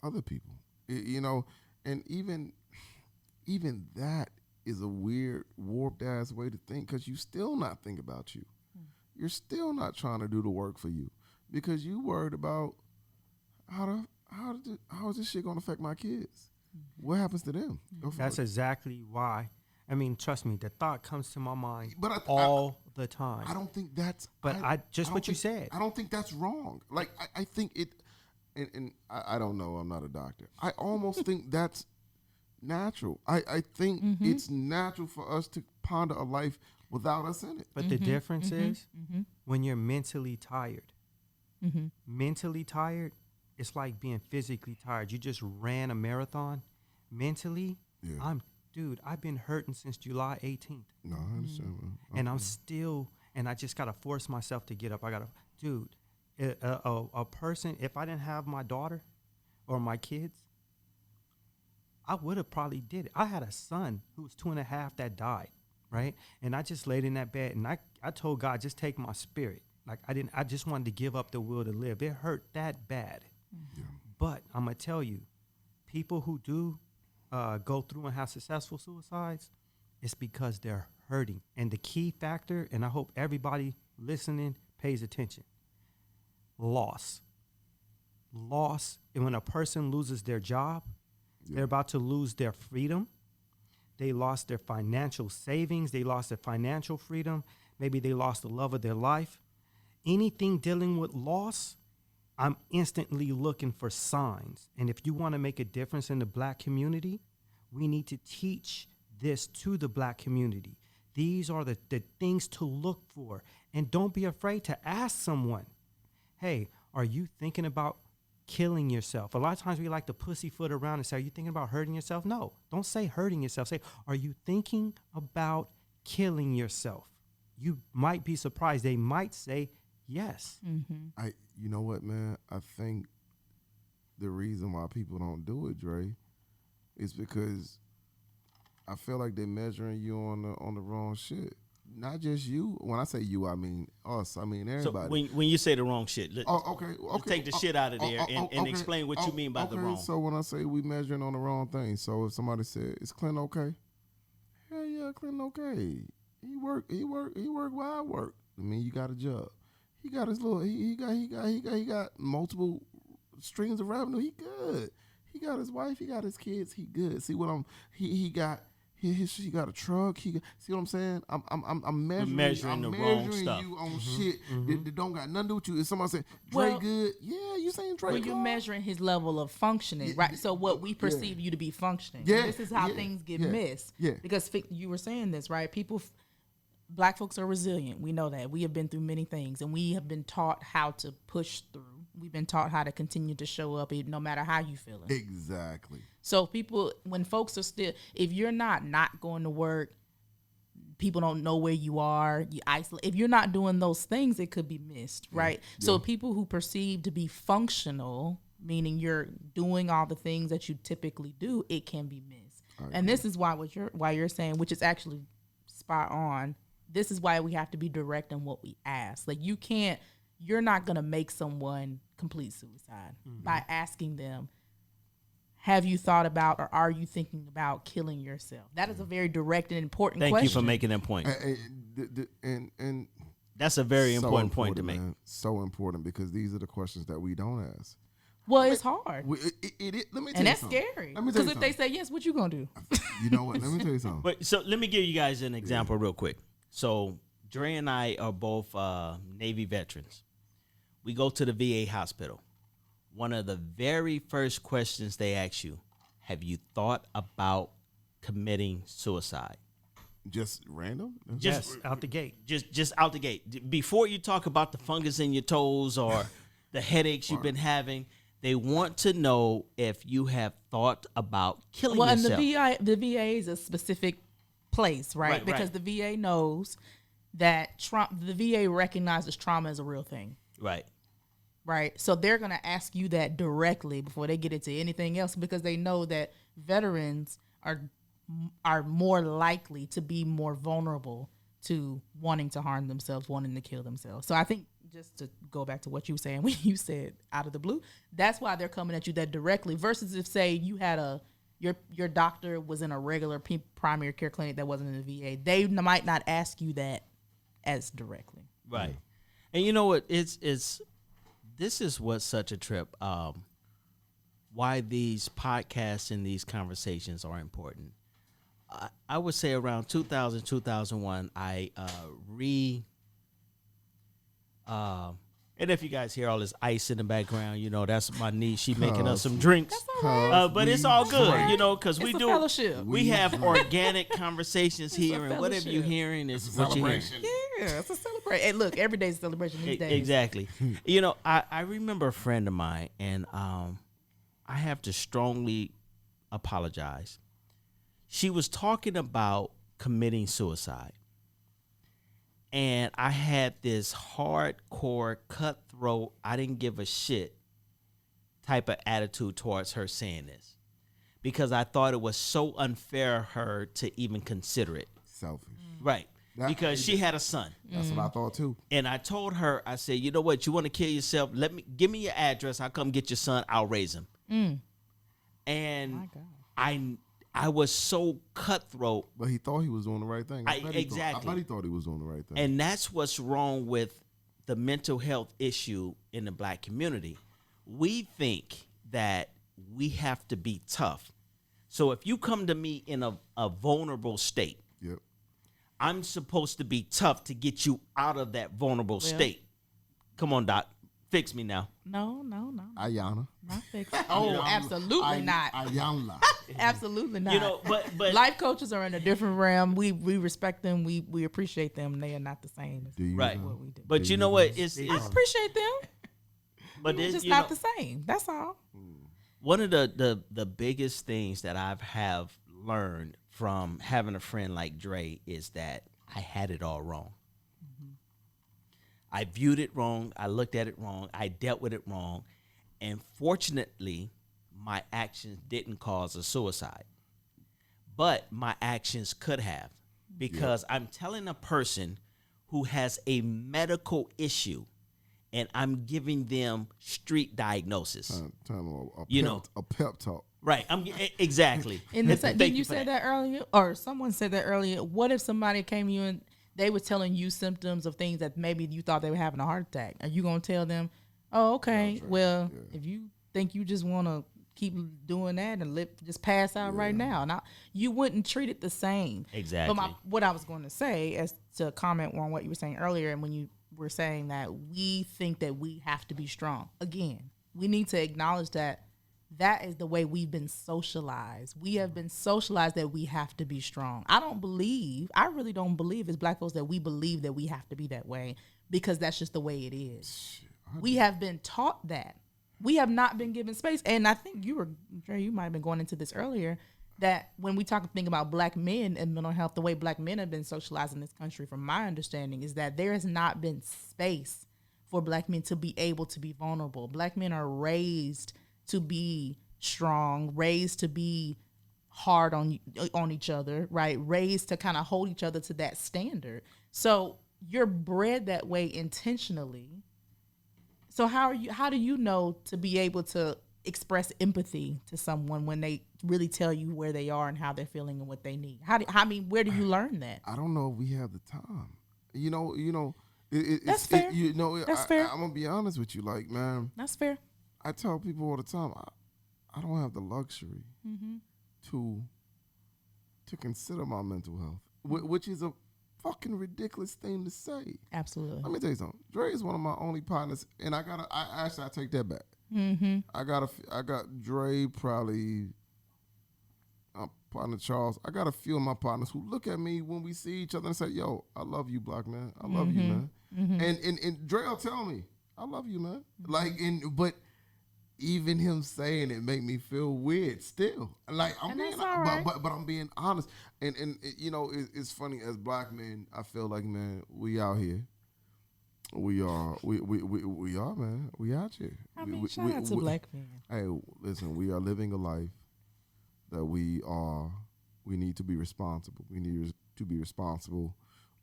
other people. And even that is a weird, warped ass way to think, because you still not think about you. You're still not trying to do the work for you, because you worried about how is this shit gonna affect my kids? What happens to them? That's exactly why. I mean, trust me, the thought comes to my mind all the time. I don't think that's. But what you said. I don't think that's wrong. Like I think it, and I don't know. I'm not a doctor. I almost think that's natural. I think it's natural for us to ponder a life without us in it. But the difference is when you're mentally tired. Mentally tired, it's like being physically tired. You just ran a marathon. Mentally, I've been hurting since July 18th. No, I understand. Man. And I'm still, and I just got to force myself to get up. A person, if I didn't have my daughter or my kids, I would have probably did it. I had a son who was 2.5 that died, right? And I just laid in that bed and I told God, just take my spirit. Like I just wanted to give up the will to live. It hurt that bad. Yeah. But I'm going to tell you, people who do go through and have successful suicides, it's because they're hurting. And the key factor, and I hope everybody listening pays attention, loss. And when a person loses their job, they're about to lose their freedom. They lost their financial savings. They lost their financial freedom. Maybe they lost the love of their life. Anything dealing with loss, I'm instantly looking for signs. And if you want to make a difference in the Black community, we need to teach this to the Black community. These are the things to look for. And don't be afraid to ask someone, hey, are you thinking about killing yourself? A lot of times we like to pussyfoot around and say, are you thinking about hurting yourself? No, don't say hurting yourself. Say, are you thinking about killing yourself? You might be surprised. They might say yes. You know what, man? I think the reason why people don't do it, Dre, is because I feel like they're measuring you on the wrong shit. Not just you. When I say you, I mean us. I mean everybody. So when you say the wrong shit, okay. Take the shit out of there and explain what you mean by the wrong. So when I say we measuring on the wrong thing, so if somebody said, is Clint okay? Hell yeah, Clint okay. He work where I work. I mean, you got a job. He got his little. He got multiple streams of revenue. He good. He got his wife. He got his kids. He good. See what I'm. He got. He got a truck. See what I'm saying? I'm measuring the wrong stuff. You on shit that don't got nothing to do with you. If somebody say Dre good, yeah, you saying Dre. Well, you're measuring his level of functioning, right? So what we perceive you to be functioning. Yeah, and this is how things get missed. Yeah, because you were saying this, right? Black folks are resilient. We know that. We have been through many things, and we have been taught how to push through. We've been taught how to continue to show up no matter how you feeling. Exactly. So when folks are still, if you're not going to work, people don't know where you are, you isolate. If you're not doing those things, it could be missed, right? Yeah. So people who perceive to be functional, meaning you're doing all the things that you typically do, it can be missed. And this is why you're saying, which is actually spot on. This is why we have to be direct in what we ask. Like you're not going to make someone complete suicide by asking them, have you thought about or are you thinking about killing yourself? That is a very direct and important question. Thank you for making that point. And that's a very important point to make. Man. So important because these are the questions that we don't ask. Well, it's hard. Let me tell you something. And that's scary. Because if they say yes, what you going to do? You know what? Let me tell you something. But so let me give you guys an example real quick. So Dre and I are both Navy veterans. We go to the VA hospital. One of the very first questions they ask you, have you thought about committing suicide? Just random? Just out the gate. Just out the gate. Before you talk about the fungus in your toes or the headaches you've been having, they want to know if you have thought about killing yourself. And the VA is a specific place, right? Because the VA knows that the VA recognizes trauma as a real thing. Right. So they're going to ask you that directly before they get into anything else because they know that veterans are more likely to be more vulnerable to wanting to harm themselves, wanting to kill themselves. So I think just to go back to what you were saying when you said out of the blue, that's why they're coming at you that directly versus if, say, you had your doctor was in a regular primary care clinic that wasn't in the VA. They might not ask you that as directly. Right. And you know what? This is what's such a trip. Why these podcasts and these conversations are important. I would say around 2000, 2001, I And if you guys hear all this ice in the background, you know, that's my niece. She making us some drinks. But it's all good, you know, because we It's a do. fellowship. We have organic conversations here, and whatever you're fellowship. hearing is what you're hearing. Yeah, it's a celebration. And look, every day's a celebration these days. Exactly. You know, I remember a friend of mine, and I have to strongly apologize. She was talking about committing suicide. And I had this hardcore, cutthroat, I didn't give a shit type of attitude towards her saying this. Because I thought it was so unfair of her to even consider it. Selfish. Right. Because she had a son. That's what I thought too. And I told her, I said, you know what, you want to kill yourself? Give me your address. I'll come get your son. I'll raise him. And My God. I was so cutthroat. But he thought he was doing the right thing. I bet he thought he was doing the right thing. And that's what's wrong with the mental health issue in the black community. We think that we have to be tough. So if you come to me in a vulnerable state, Yep. I'm supposed to be tough to get you out of that vulnerable state. Come on, Doc. Fix me now. No. Ayana. Not fix. Oh, absolutely not. Ayana. Absolutely not. You know, but life coaches are in a different realm. We respect them. We appreciate them. They are not the same as Do you right. what we do. But you know what? It's I appreciate them. but It's it's just you not know, the same. That's all. one of the biggest things that have learned from having a friend like Dre is that I had it all wrong. I viewed it wrong. I looked at it wrong. I dealt with it wrong. And fortunately, my actions didn't cause a suicide. But my actions could have. Because I'm telling a person who has a medical issue and I'm giving them street diagnosis. A pep talk. Right. Exactly. In the Thank didn't you for say that. that earlier, or someone said that earlier? What if somebody came to you and they were telling you symptoms of things that maybe you thought they were having a heart attack? Are you gonna tell them, "Oh, okay, well, if you think you just want to keep doing that and just pass out right now," now you wouldn't treat it the same. Exactly. But what I was going to say, as to comment on what you were saying earlier, and when you were saying that we think that we have to be strong. Again, we need to acknowledge that is the way we've been socialized. We have been socialized that we have to be strong. I really don't believe as black folks that we believe that we have to be that way, because that's just the way it is. We have been taught that. We have not been given space. And I think you might have been going into this earlier, that when we think about black men and mental health, the way black men have been socialized in this country, from my understanding, is that there has not been space for black men to be able to be vulnerable. Black men are raised to be strong, raised to be hard on each other, right? Raised to kind of hold each other to that standard. So you're bred that way intentionally. So how do you know to be able to express empathy to someone when they really tell you where they are and how they're feeling and what they need? Where do you learn that? I don't know if we have the time. That's fair. That's fair. I'm gonna be honest with you, like, man. That's fair. I tell people all the time, I don't have the luxury to consider my mental health, which is a fucking ridiculous thing to say. Absolutely. Let me tell you something. Dre is one of my only partners, and I take that back. I got Dre, probably partner Charles. I got a few of my partners who look at me when we see each other and say, "Yo, I love you, black man. I love you, man." And Dre will tell me, "I love you, man." But even him saying it make me feel weird still. Like, I'm being, but I'm being honest. And it's funny, as black men, I feel like, man, we out here. We are, man. We out here. Shout out to black men. Hey, listen, we are living a life that we need to be responsible. We need to be responsible.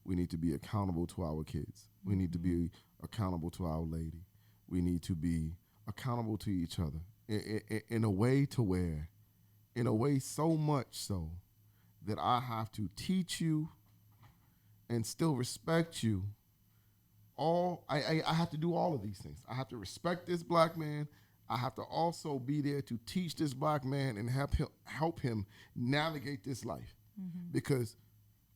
We need to be accountable to our kids. We need to be accountable to our lady. We need to be accountable to each other in a way so much so that I have to teach you and still respect you. I have to do all of these things. I have to respect this black man. I have to also be there to teach this black man and help him navigate this life, because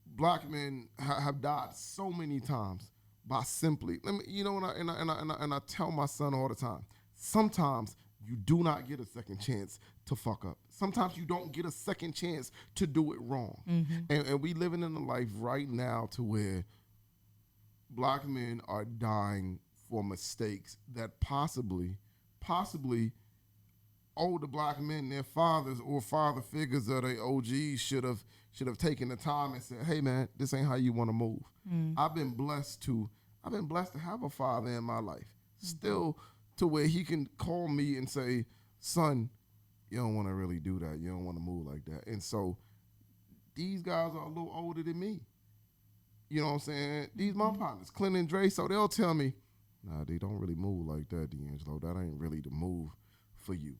black men have died so many times by simply let me. You know, and I tell my son all the time. Sometimes you do not get a second chance to fuck up. Sometimes you don't get a second chance to do it wrong. And we living in a life right now to where black men are dying for mistakes that possibly older black men, their fathers or father figures of their OGs should have taken the time and said, "Hey man, this ain't how you want to move." I've been blessed to have a father in my life, still to where he can call me and say, "Son, you don't want to really do that. You don't want to move like that." And so these guys are a little older than me. You know what I'm saying? These my partners, Clint and Dre, so they'll tell me, "Nah, they don't really move like that, D'Angelo. That ain't really the move for you."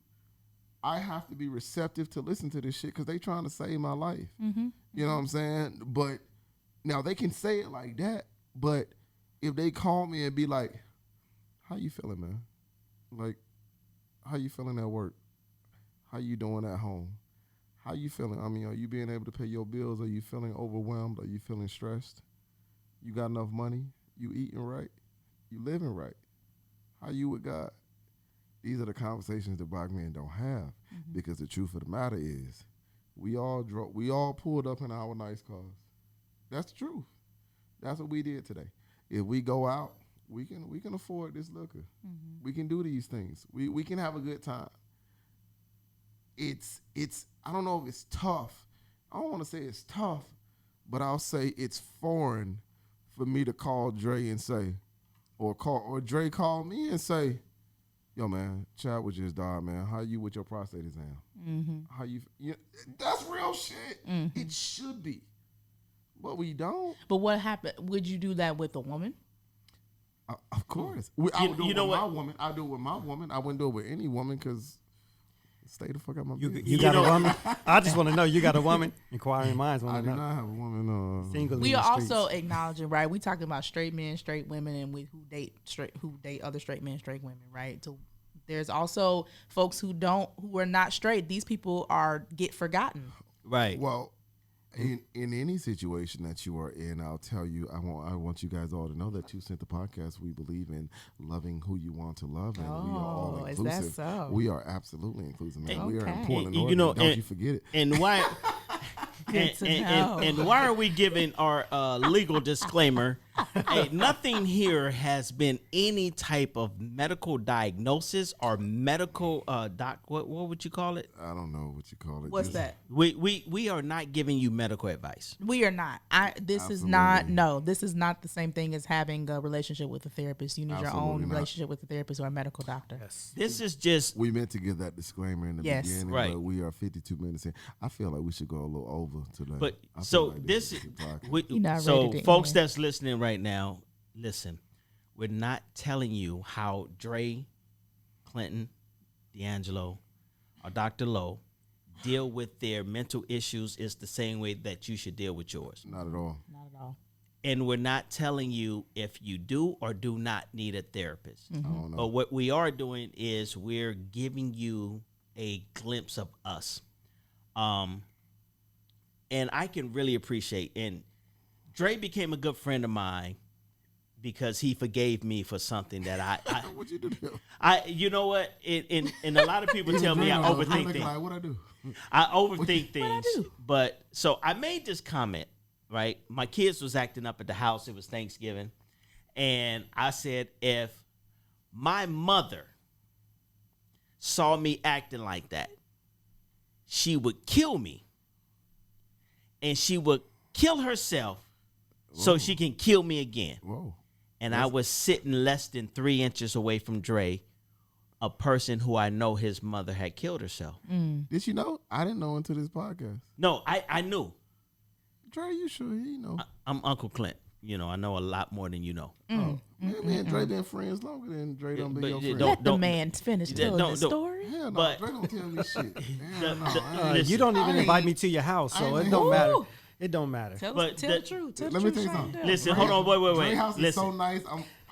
I have to be receptive to listen to this shit because they trying to save my life. You know what I'm saying? But now they can say it like that, but if they call me and be like, "How you feeling, man? Like, how you feeling at work? How you doing at home? How you feeling? I mean, are you being able to pay your bills? Are you feeling overwhelmed? Are you feeling stressed? You got enough money? You eating right? You living right? How you with God?" These are the conversations that black men don't have because the truth of the matter is we all pulled up in our nice cars. That's the truth. That's what we did today. If we go out, we can afford this liquor. We can do these things. We can have a good time. It's I don't know if it's tough. I don't want to say it's tough, but I'll say it's foreign for me to call Dre and say, or Dre call me and say, "Yo, man, Chadwick just died, man. How you with your prostate exam? How you? That's real shit. It should be, but we don't. But what happened? Would you do that with a woman? Of course, I would do it with my woman. I do it with my woman. I wouldn't do it with any woman because stay the fuck out my business. You got a woman? I just want to know, you got a woman? Inquiring minds want I to do know. not have a woman. Single. We are also acknowledging, right? We talking about straight men, straight women, and who date other straight men, straight women, right? So there's also folks who are not straight. These people get forgotten. Right. Well, in any situation that you are in, I'll tell you, I want you guys all to know that 2 Cent the Podcast, we believe in loving who you want to love, and we are all inclusive. Is that so? We are absolutely inclusive, man. Okay. We are important. You know, don't you forget it. And why? and why are we giving our legal disclaimer? Hey, nothing here has been any type of medical diagnosis or medical what would you call it? I don't know what you call it. What's that? We are not giving you medical advice. We are not. This is not the same thing as having a relationship with a therapist. You need your own relationship with a therapist or a medical doctor. Yes. This is just. We meant to give that disclaimer in the beginning, right. But we are 52 minutes in. I feel like we should go a little over today. But I so feel like this is so folks that's listening right now, listen. We're not telling you how Dre, Clinton, D'Angelo, or Dr. Lowe deal with their mental issues is the same way that you should deal with yours. Not at all. Not at all. And we're not telling you if you do or do not need a therapist. I don't know. But what we are doing is we're giving you a glimpse of us. And I can really appreciate, and Dre became a good friend of mine because he forgave me for something that I What'd you do to him? you know what? And a lot of people tell me I overthink things. Like, what'd I do? I overthink things. But so I made this comment, right? My kids was acting up at the house. It was Thanksgiving. And I said, if my mother saw me acting like that, she would kill me. And she would kill herself so she can kill me again. Whoa. And I was sitting less than 3 inches away from Dre, a person who I know his mother had killed herself. Did you know? I didn't know until this podcast. No, I knew. Dre, you sure you know? I'm Uncle Clint. You know, I know a lot more than you know. Man, Dre been friends longer than Dre done been your friend. Let the man finish telling the story. Hell no, but- Dre don't tell me shit. Hell no. Listen, You don't even invite me to your house, so it don't matter. It don't matter. Tell But the truth. Tell Let the me truth. tell you something. Listen, hold on, wait. Dre house is Listen. so nice.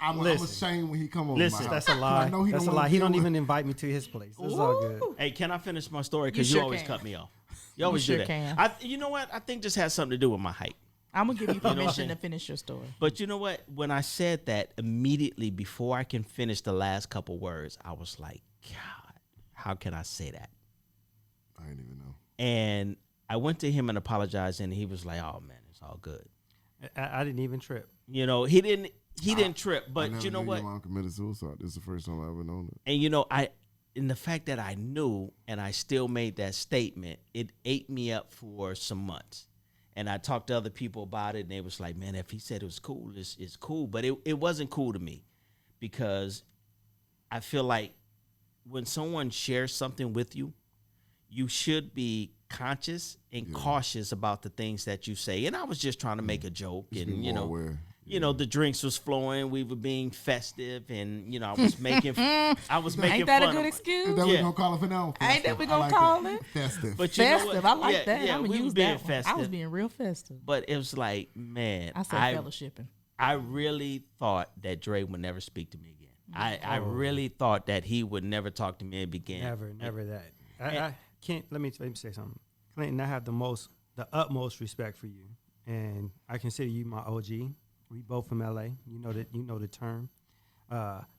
I'm ashamed when he come over Listen, my house. That's a lie. I know he That's a don't lie. wanna He deal don't with- even invite me to his place. It's all good. Hey, can I finish my story? Because You you sure always can. cut me off. You always sure do that. can. You know what? I think this has something to do with my height. I'm gonna give you know what I'm permission saying? to finish your story. But you know what? When I said that, immediately before I can finish the last couple words, I was like, God, how can I say that? I didn't even know. And I went to him and apologized, and he was like, "Oh man, it's all good." I didn't even trip. You know, he didn't trip, I but never you know knew what? Your mom committed suicide. This is the first time I ever known it. And you know, in the fact that I knew and I still made that statement, it ate me up for some months. And I talked to other people about it, and they was like, man, if he said it was cool, it's cool. But it wasn't cool to me, because I feel like when someone shares something with you, you should be conscious and cautious about the things that you say. And I was just trying to make a joke, Just and be more aware. you know, the drinks was flowing, we were being festive, and you know, I was making Ain't that a fun good of excuse? Is that what Yeah. we gonna call it for now? Ain't that we Festive. gonna I like call it? it? Festive. But you know Festive. what? I like that. Yeah, I'm we gonna was use being that one. I was festive. being real festive. But it was like, man, I said fellowshipping. I really thought that Dre would never speak to me again. I really thought that he would never talk to me again. Never that. I can't. Let me say something, Clinton. I have the utmost respect for you, and I consider you my OG. We both from LA. You know that. You know the term.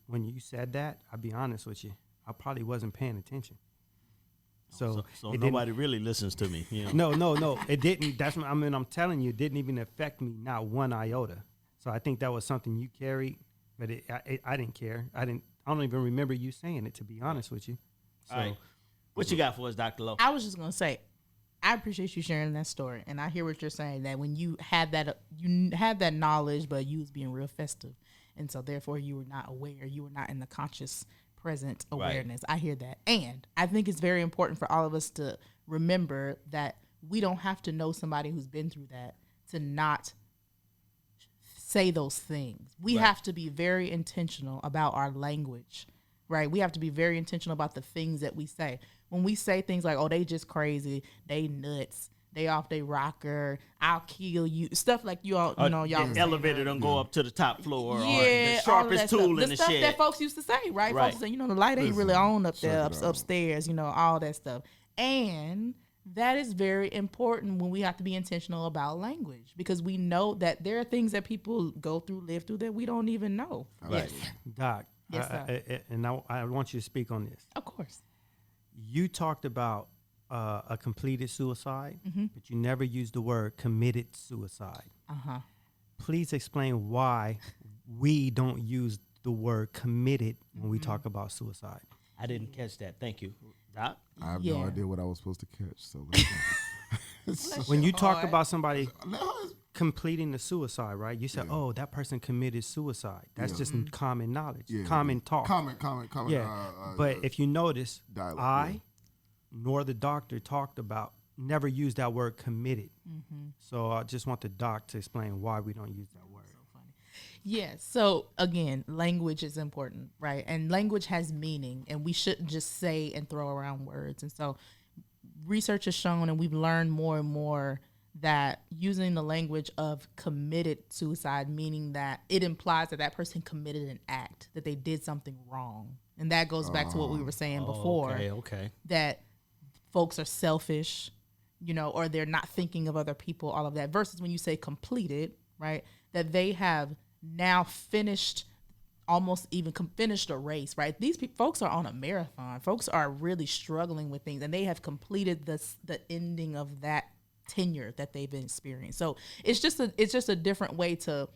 When you said that, I'll be honest with you. I probably wasn't paying attention. So it nobody really listens to me. You know? No. It didn't. That's what I mean. I'm telling you, it didn't even affect me, not one iota. So I think that was something you carried, but I didn't care. I don't even remember you saying it, to be honest with you. So All right. What you got for us, Dr. Lowe? I was just gonna say, I appreciate you sharing that story, and I hear what you're saying. That when you had that knowledge, but you was being real festive, and so therefore you were not aware. You were not in the conscious, present awareness. Right. I hear that, and I think it's very important for all of us to remember that we don't have to know somebody who's been through that to not say those things. We have to be very intentional about our language, right? We have to be very intentional about the things that we say. When we say things like, oh, they just crazy, they nuts, they off they rocker, I'll kill you, stuff like y'all the elevator don't go up to the top floor, or the all of sharpest that tool stuff. in the stuff shed. that folks used to say, right? Folks say, the light ain't really on up there, upstairs, all that stuff. And that is very important when we have to be intentional about language, because we know that there are things that people go through, live through, that we don't even know. Right. Doc, Yes, sir. and I want you to speak on this. Of course. You talked about a completed suicide, but you never used the word committed suicide. Uh-huh. Please explain why we don't use the word committed when we talk about suicide. I didn't catch that. Thank you, Doc. I have no idea what I was supposed to catch. So when you talk about somebody completing the suicide, right? You said, "Oh, that person committed suicide." That's just common knowledge, common talk. Common. Yeah, but if you notice, dialogue, nor the doctor never used that word committed. So I just want the doc to explain why we don't use that word. Yes. So again, language is important, right? And language has meaning, and we shouldn't just say and throw around words. And so research has shown, and we've learned more and more, that using the language of committed suicide, meaning that it implies that that person committed an act, that they did something wrong. And that goes back to what we were saying before. Okay. That folks are selfish, or they're not thinking of other people, all of that. Versus when you say completed, right, that they have now finished, almost even finished a race, right? These folks are on a marathon. Folks are really struggling with things, and they have completed the ending of that tenure that they've experienced. So it's just a different way to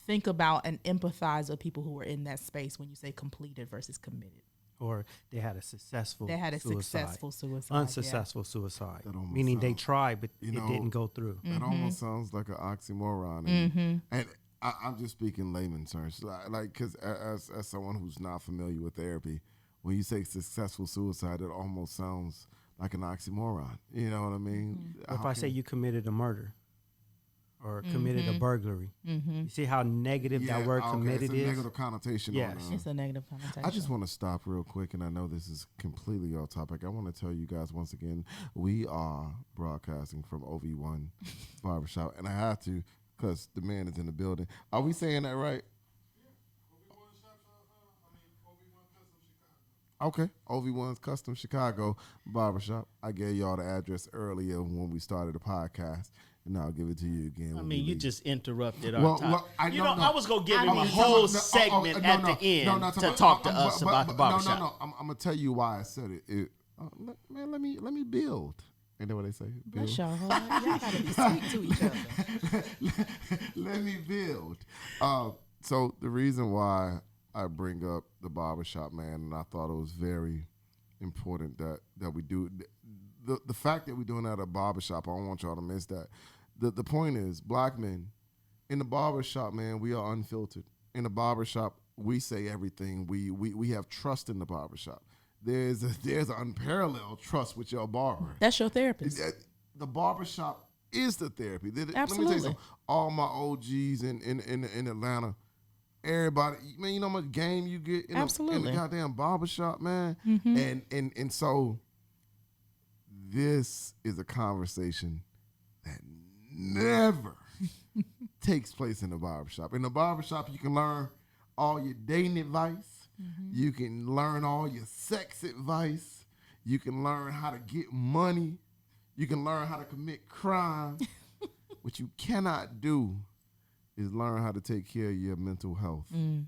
think about and empathize with people who are in that space when you say completed versus committed. Or they had a successful suicide. Unsuccessful suicide. Meaning they tried, but it didn't go through. It almost sounds like an oxymoron. And I'm just speaking layman's terms. Like, because as someone who's not familiar with therapy, when you say successful suicide, it almost sounds like an oxymoron. You know what I mean? If I say you committed a murder or committed a burglary, you see how negative that word committed is? It's a negative connotation. Yes. It's a negative connotation. I just want to stop real quick, and I know this is completely off topic. I want to tell you guys once again, we are broadcasting from OV1 Barbershop, and I have to, because the man is in the building. Are we saying that right? Okay, OV1's Custom Chicago Barbershop. I gave y'all the address earlier when we started the podcast, and I'll give it to you again. I when mean, we you leave. just interrupted our Well, time. well, I was going to give him a mean- whole No, segment at the end to talk to us about the barbershop. No. I'm gonna tell you why I said it. Man, let me build. Ain't that what they say? Bless y'all. Y'all gotta be sweet to each other. Let me build. So the reason why I bring up the barbershop, man, and I thought it was very important that we do the fact that we're doing that at a barbershop. I don't want y'all to miss that. The point is, black men in the barbershop, man, we are unfiltered. In the barbershop, we say everything. We have trust in the barbershop. There's an unparalleled trust with your barber. That's your therapist. The barbershop is the therapy. Let me tell Absolutely. you something. All my OGs in Atlanta, everybody, man, you know how much game you get in the goddamn barbershop, man. Mm-hmm. And so this is a conversation that never takes place in the barbershop. In the barbershop, you can learn all your dating advice. You can learn all your sex advice. You can learn how to get money. You can learn how to commit crime. What you cannot do is learn how to take care of your mental health and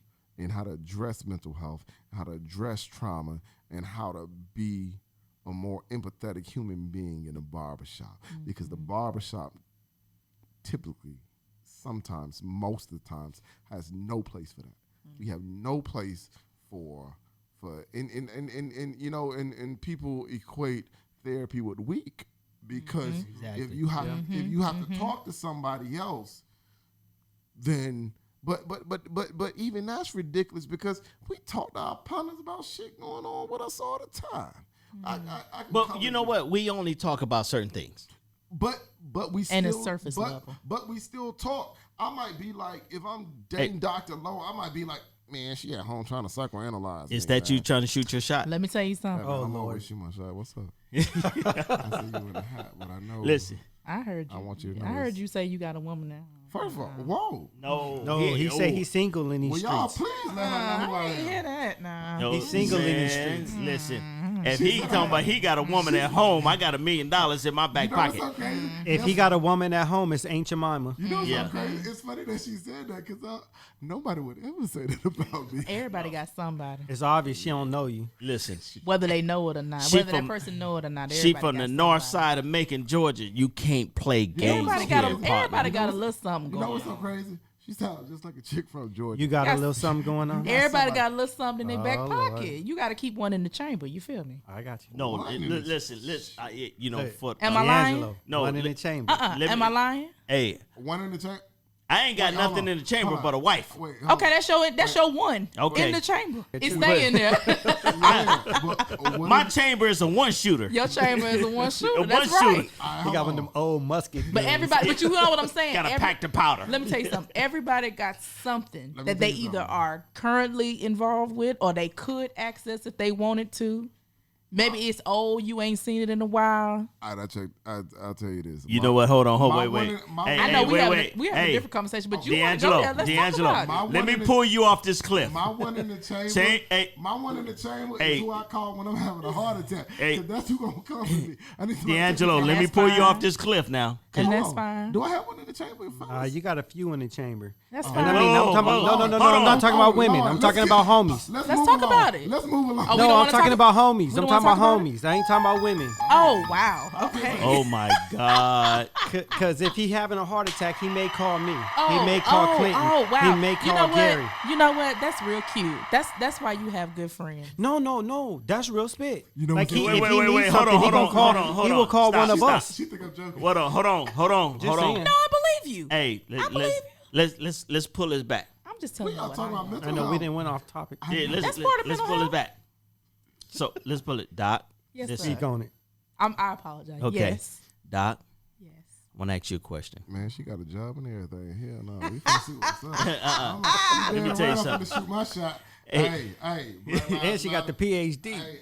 how to address mental health, how to address trauma, and how to be a more empathetic human being in a barbershop. Because the barbershop typically, sometimes, most of the times, has no place for that. We have no place for and people equate therapy with weak because if you have to talk to somebody else, then but even that's ridiculous because we talk to our partners about shit going on with us all the time. But you know what? We only talk about certain things. But we still And a surface level. But we still talk. I might be like, if I'm dating Dr. Lowe, I might be like, man, she at home trying to psychoanalyze me. Is that man. you trying to shoot your shot? Let me tell you Yeah, something. man, I'm always shoot my shot. What's up? I see you in the hat, but I know. Listen. I heard you. I want you to know I heard this. you say you got a woman now. First of all, whoa. No, he say he's single in these Well, y'all, streets. please let her know who I I ain't hear am. that now. No, He's single in these man, streets. Listen, if he talking about he got a woman at home, I got $1 million in my back You know what's pocket. so crazy? If he got a woman at home, it's Aunt Jemima. You know what's Yeah. so crazy? It's funny that she said that because nobody would ever say that about me. Everybody got somebody, It's obvious she don't know you. Listen, whether they know it or not. She Whether from- that person know it or not. she everybody from got the north somebody. side of Macon, Georgia. You can't play games Everybody here, got a, partner. everybody got a little something You going know what's so on. crazy? She sounds just like a chick from Georgia. You got a Yes. little something going on? Everybody got a little something in their back Oh, pocket. Lord. You got to keep one in the chamber. You feel me? I got you. No, Why listen. You know, Hey. for Am I lying? D'Angelo, No, one in li- the chamber. Let Am me- I lying? hey, One in the tank. I ain't got Wait, hold nothing on. in the chamber Hold on. but a wife. Wait, hold Okay, that's your one Okay. in the chamber. It's But- staying there. on. My chamber is a one shooter. Your chamber is a one shooter. A That's one right. shooter. He got one of them old musket But guns. everybody, but you know what I'm saying. Got to Every- pack the powder. Let me tell you something. Everybody got something Let me that they tell you either something. are currently involved with or they could access if they wanted to. Maybe it's old, you ain't seen it in a while. I'll tell you this. You know what? Hold on. my Wait. one in- my Hey, one- I know we have wait. a Hey, different conversation, but you want to go D'Angelo, there. Let's D'Angelo, talk about it. let me pull you off this cliff. My one in the chamber. Hey. My one in the chamber Hey. is who I call when I'm having a heart attack. Hey. 'Cause that's who gonna come with me. I need somebody to D'Angelo, take me let me That's pull you fine. off this cliff now. And Hold that's on. fine. Do I have one in the chamber? You got a few in the chamber. That's And fine. I mean, I'm talking about, no, hold I'm on. not talking about women. Lord, I'm let's talking get- about homies. Let's Let's move talk along. about it. Let's move along. Oh, we No, don't I'm wanna talking talk- about homies. we I'm don't talking wanna about talk about homies. I ain't talking about women. Oh, wow. Okay. Oh my God. Because if he having a heart attack, he may call me. Oh, He may call oh, Clinton. Oh, wow. He may You call know what? Gary. You know what? That's real cute. That's why you have good friends. No. That's real spit. You know like what- he, Wait, if wait, he wait, needs wait. Hold something, on, he hold gonna on, call. hold on, hold He will on. call Stop, one of stop. us. She think I'm joking. Hold on. Just saying. No, I believe you. Hey, I believe you. let's pull this back. I'm just telling We you are what talking I about know. mental I know we health. didn't went off topic. Yeah, That's part of let's mental pull health. this back. So let's pull it, Doc. Yes, This- sir. Speak on it. I apologize. Okay. Yes. Doc, Yes. I want to ask you a question. Man, she got a job and everything. Hell no. We finna see what's up. Let me tell you I'm something. finna shoot my shot. Hey. Hey. And she got the PhD. Hey.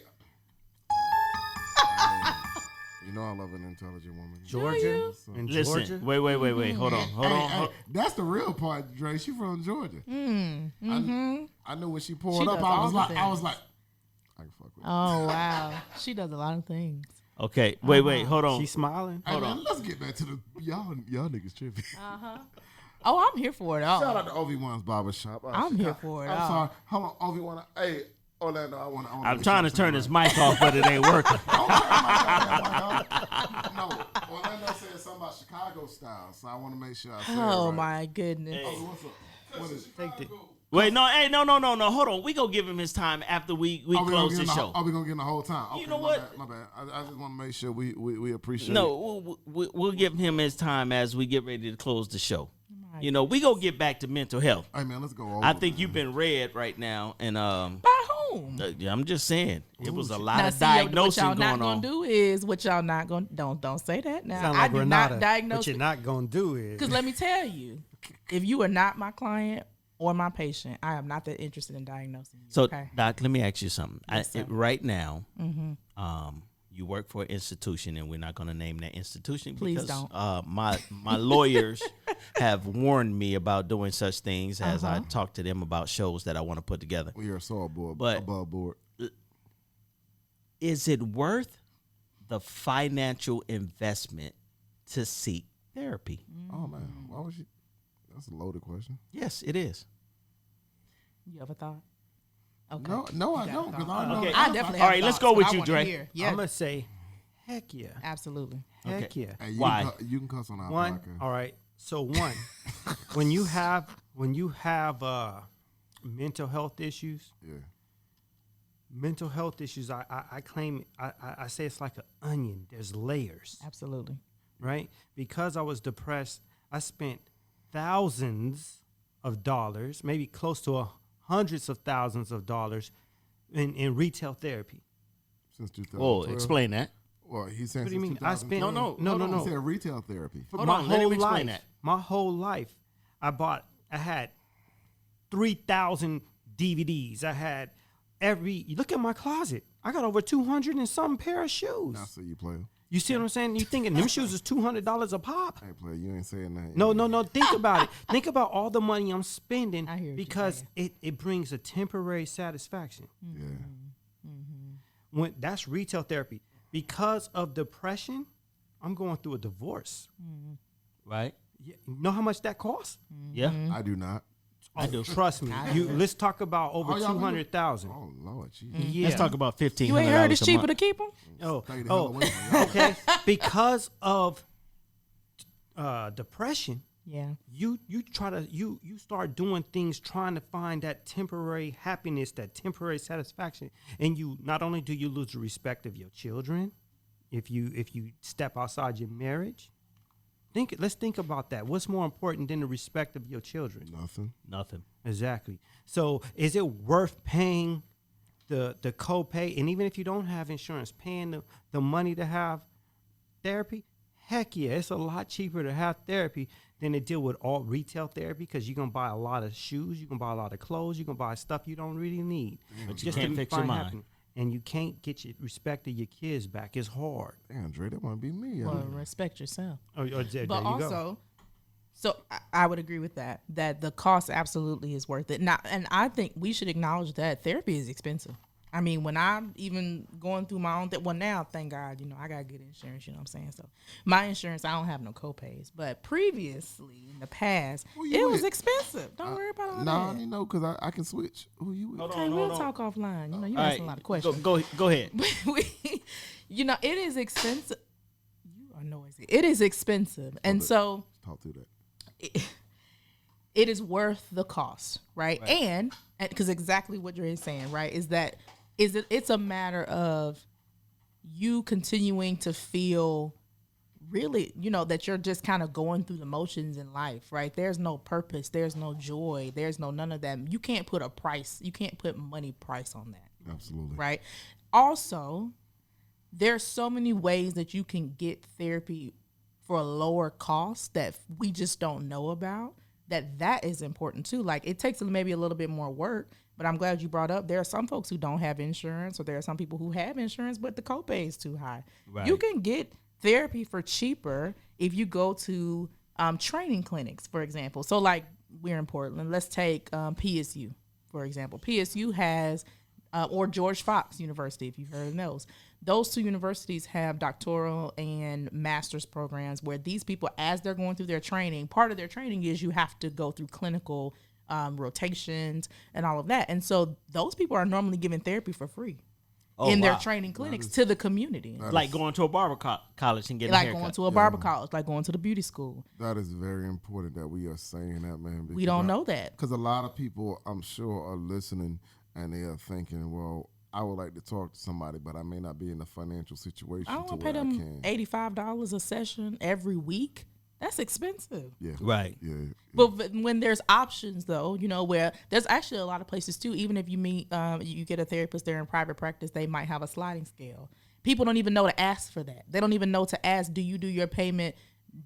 You know I love an intelligent woman. Georgia and Listen, Georgia. wait. Hold on. Hey, that's the real part, Dre. She from Georgia. I knew when she pulled She up. does I all was the like, things. I can fuck with. Oh wow, she does a lot of things. Okay, wait, hold on. She's smiling. Hey, man, let's get back to the y'all niggas tripping. Oh, I'm here for it all. Shout out to OV1's Barbershop. I'm here for it I'm all. sorry. Hold on, OV1. Hey, Orlando, I want. I'm trying to turn this mic off, but it ain't working. No, Orlando said something about Chicago style, so I want to make sure I say it Oh right. my goodness. Oh, what's up? What is it? Take the, Wait, no, hey, no. Hold on. We gonna give him his time after we close the show. Are we gonna get him the whole time? Okay, You know my what? Bad, my bad. I just want to make sure we appreciate. No, we'll give him his time as we get ready to close the show. You know, we gonna get back to mental health. Hey man, let's go over. I think you've been read right now, and By whom? I'm just saying it was a lot Now, of see, diagnosing what y'all going not gonna on. do is what y'all not gonna don't say that now. sound I like do Renata. not diagnose What you're not gonna do is because let me tell you, if you are not my client or my patient, I am not that interested in diagnosing you. So, okay? Doc, let me ask you something. Yes, sir. Right now, you work for an institution, and we're not going to name that institution Please because don't. my lawyers have warned me about doing such things as I talk to them about shows that I want to put together. We are so above But- board. Is it worth the financial investment to seek therapy? Oh man, why was you? That's a loaded question. Yes, it is. You ever thought? Okay. No, I don't. Because I know. Okay. I definitely. All have right, let's thoughts, go but with I you, wanna Dre. hear. I'm Yeah, gonna say, heck yeah, absolutely. heck yeah. Hey, Why? You can cuss on our One, podcast. all right. So one, when you have mental health issues, I claim I say it's like an onion. There's layers, Absolutely. right? Because I was depressed, I spent thousands of dollars, maybe close to hundreds of thousands of dollars in retail therapy. Since 2012. Oh, explain that. Well, he's saying What do you since mean? I spent 2012. no. He said retail therapy. Hold my on, let him whole explain life, that. my whole life, I had 3,000 DVDs. I had you look at my closet. I got over 200 and some pair of shoes. Now, so you play. You see what I'm saying? You thinking them shoes is $200 a pop? Hey, play. You ain't saying that. No. Think about it. Think about all the money I'm spending I hear what you're because it brings a temporary satisfaction. Yeah. When that's retail therapy. Because of depression, I'm going through a divorce. Right? You know how much that costs? Yeah. I do not. I do. Trust me. Let's talk about over Oh, y'all do? 200,000. Oh Lord, Jesus. Yeah. Let's talk about $1,500. You ain't heard it's a cheaper month. to keep them? Stay the hell away from y'all. Okay. Because of depression, Yeah. you start doing things trying to find that temporary happiness, that temporary satisfaction, and you not only do you lose the respect of your children, if you step outside your marriage. Let's think about that. What's more important than the respect of your children? Nothing. Exactly. So is it worth paying the copay? And even if you don't have insurance, paying the money to have therapy? Heck yeah, it's a lot cheaper to have therapy than to deal with all retail therapy because you're going to buy a lot of shoes, you're going to buy a lot of clothes, you're going to buy stuff you don't really need. But you can't fix your mind. happiness. And you can't get your respect of your kids back. It's hard. Damn, Dre, that might be me. Well, respect yourself. There But you go. also, so I would agree with that the cost absolutely is worth it. Now, and I think we should acknowledge that therapy is expensive. I mean, when I'm even going through my own well, now, thank God, I got good insurance, you know what I'm saying? So my insurance, I don't have no copays. But previously, in the past, you it was with? expensive. Don't worry about all Nah, that. you know, because I can switch. Who you with? Okay, we'll talk offline. You All asking right, a lot of questions. Go ahead. It is expensive. You are noisy. It is expensive. And so Talk through that. it is worth the cost, right? And because exactly what Dre is saying, right, it's a matter of you continuing to feel really, that you're just kind of going through the motions in life, right? There's no purpose, there's no joy, there's none of that. You can't put a price, you can't put money price on that. Absolutely. Right? Also, there's so many ways that you can get therapy for a lower cost that we just don't know about. That is important too. Like it takes maybe a little bit more work, but I'm glad you brought up there are some folks who don't have insurance, or there are some people who have insurance, but the copay is too high. Right. You can get therapy for cheaper if you go to training clinics, for example. So like we're in Portland, let's take PSU, for example. PSU has or George Fox University, if you've heard of those. Those two universities have doctoral and master's programs where these people, as they're going through their training, part of their training is you have to go through clinical rotations and all of that. And so those people are normally given therapy for free in their training clinics to the community. Like going to a barber college and getting a Like haircut. going to a barber college, like going to the beauty school. That is very important that we are saying that, man. We don't know that. Because a lot of people, I'm sure, are listening and they are thinking, well, I would like to talk to somebody, but I may not be in a financial situation I don't to want to where pay I them can. $85 a session every week. That's expensive. Yeah. Right. Yeah. But when there's options, though, you know, where there's actually a lot of places too, even if you meet, you get a therapist there in private practice, they might have a sliding scale. People don't even know to ask for that. They don't even know to ask, do you do your payment?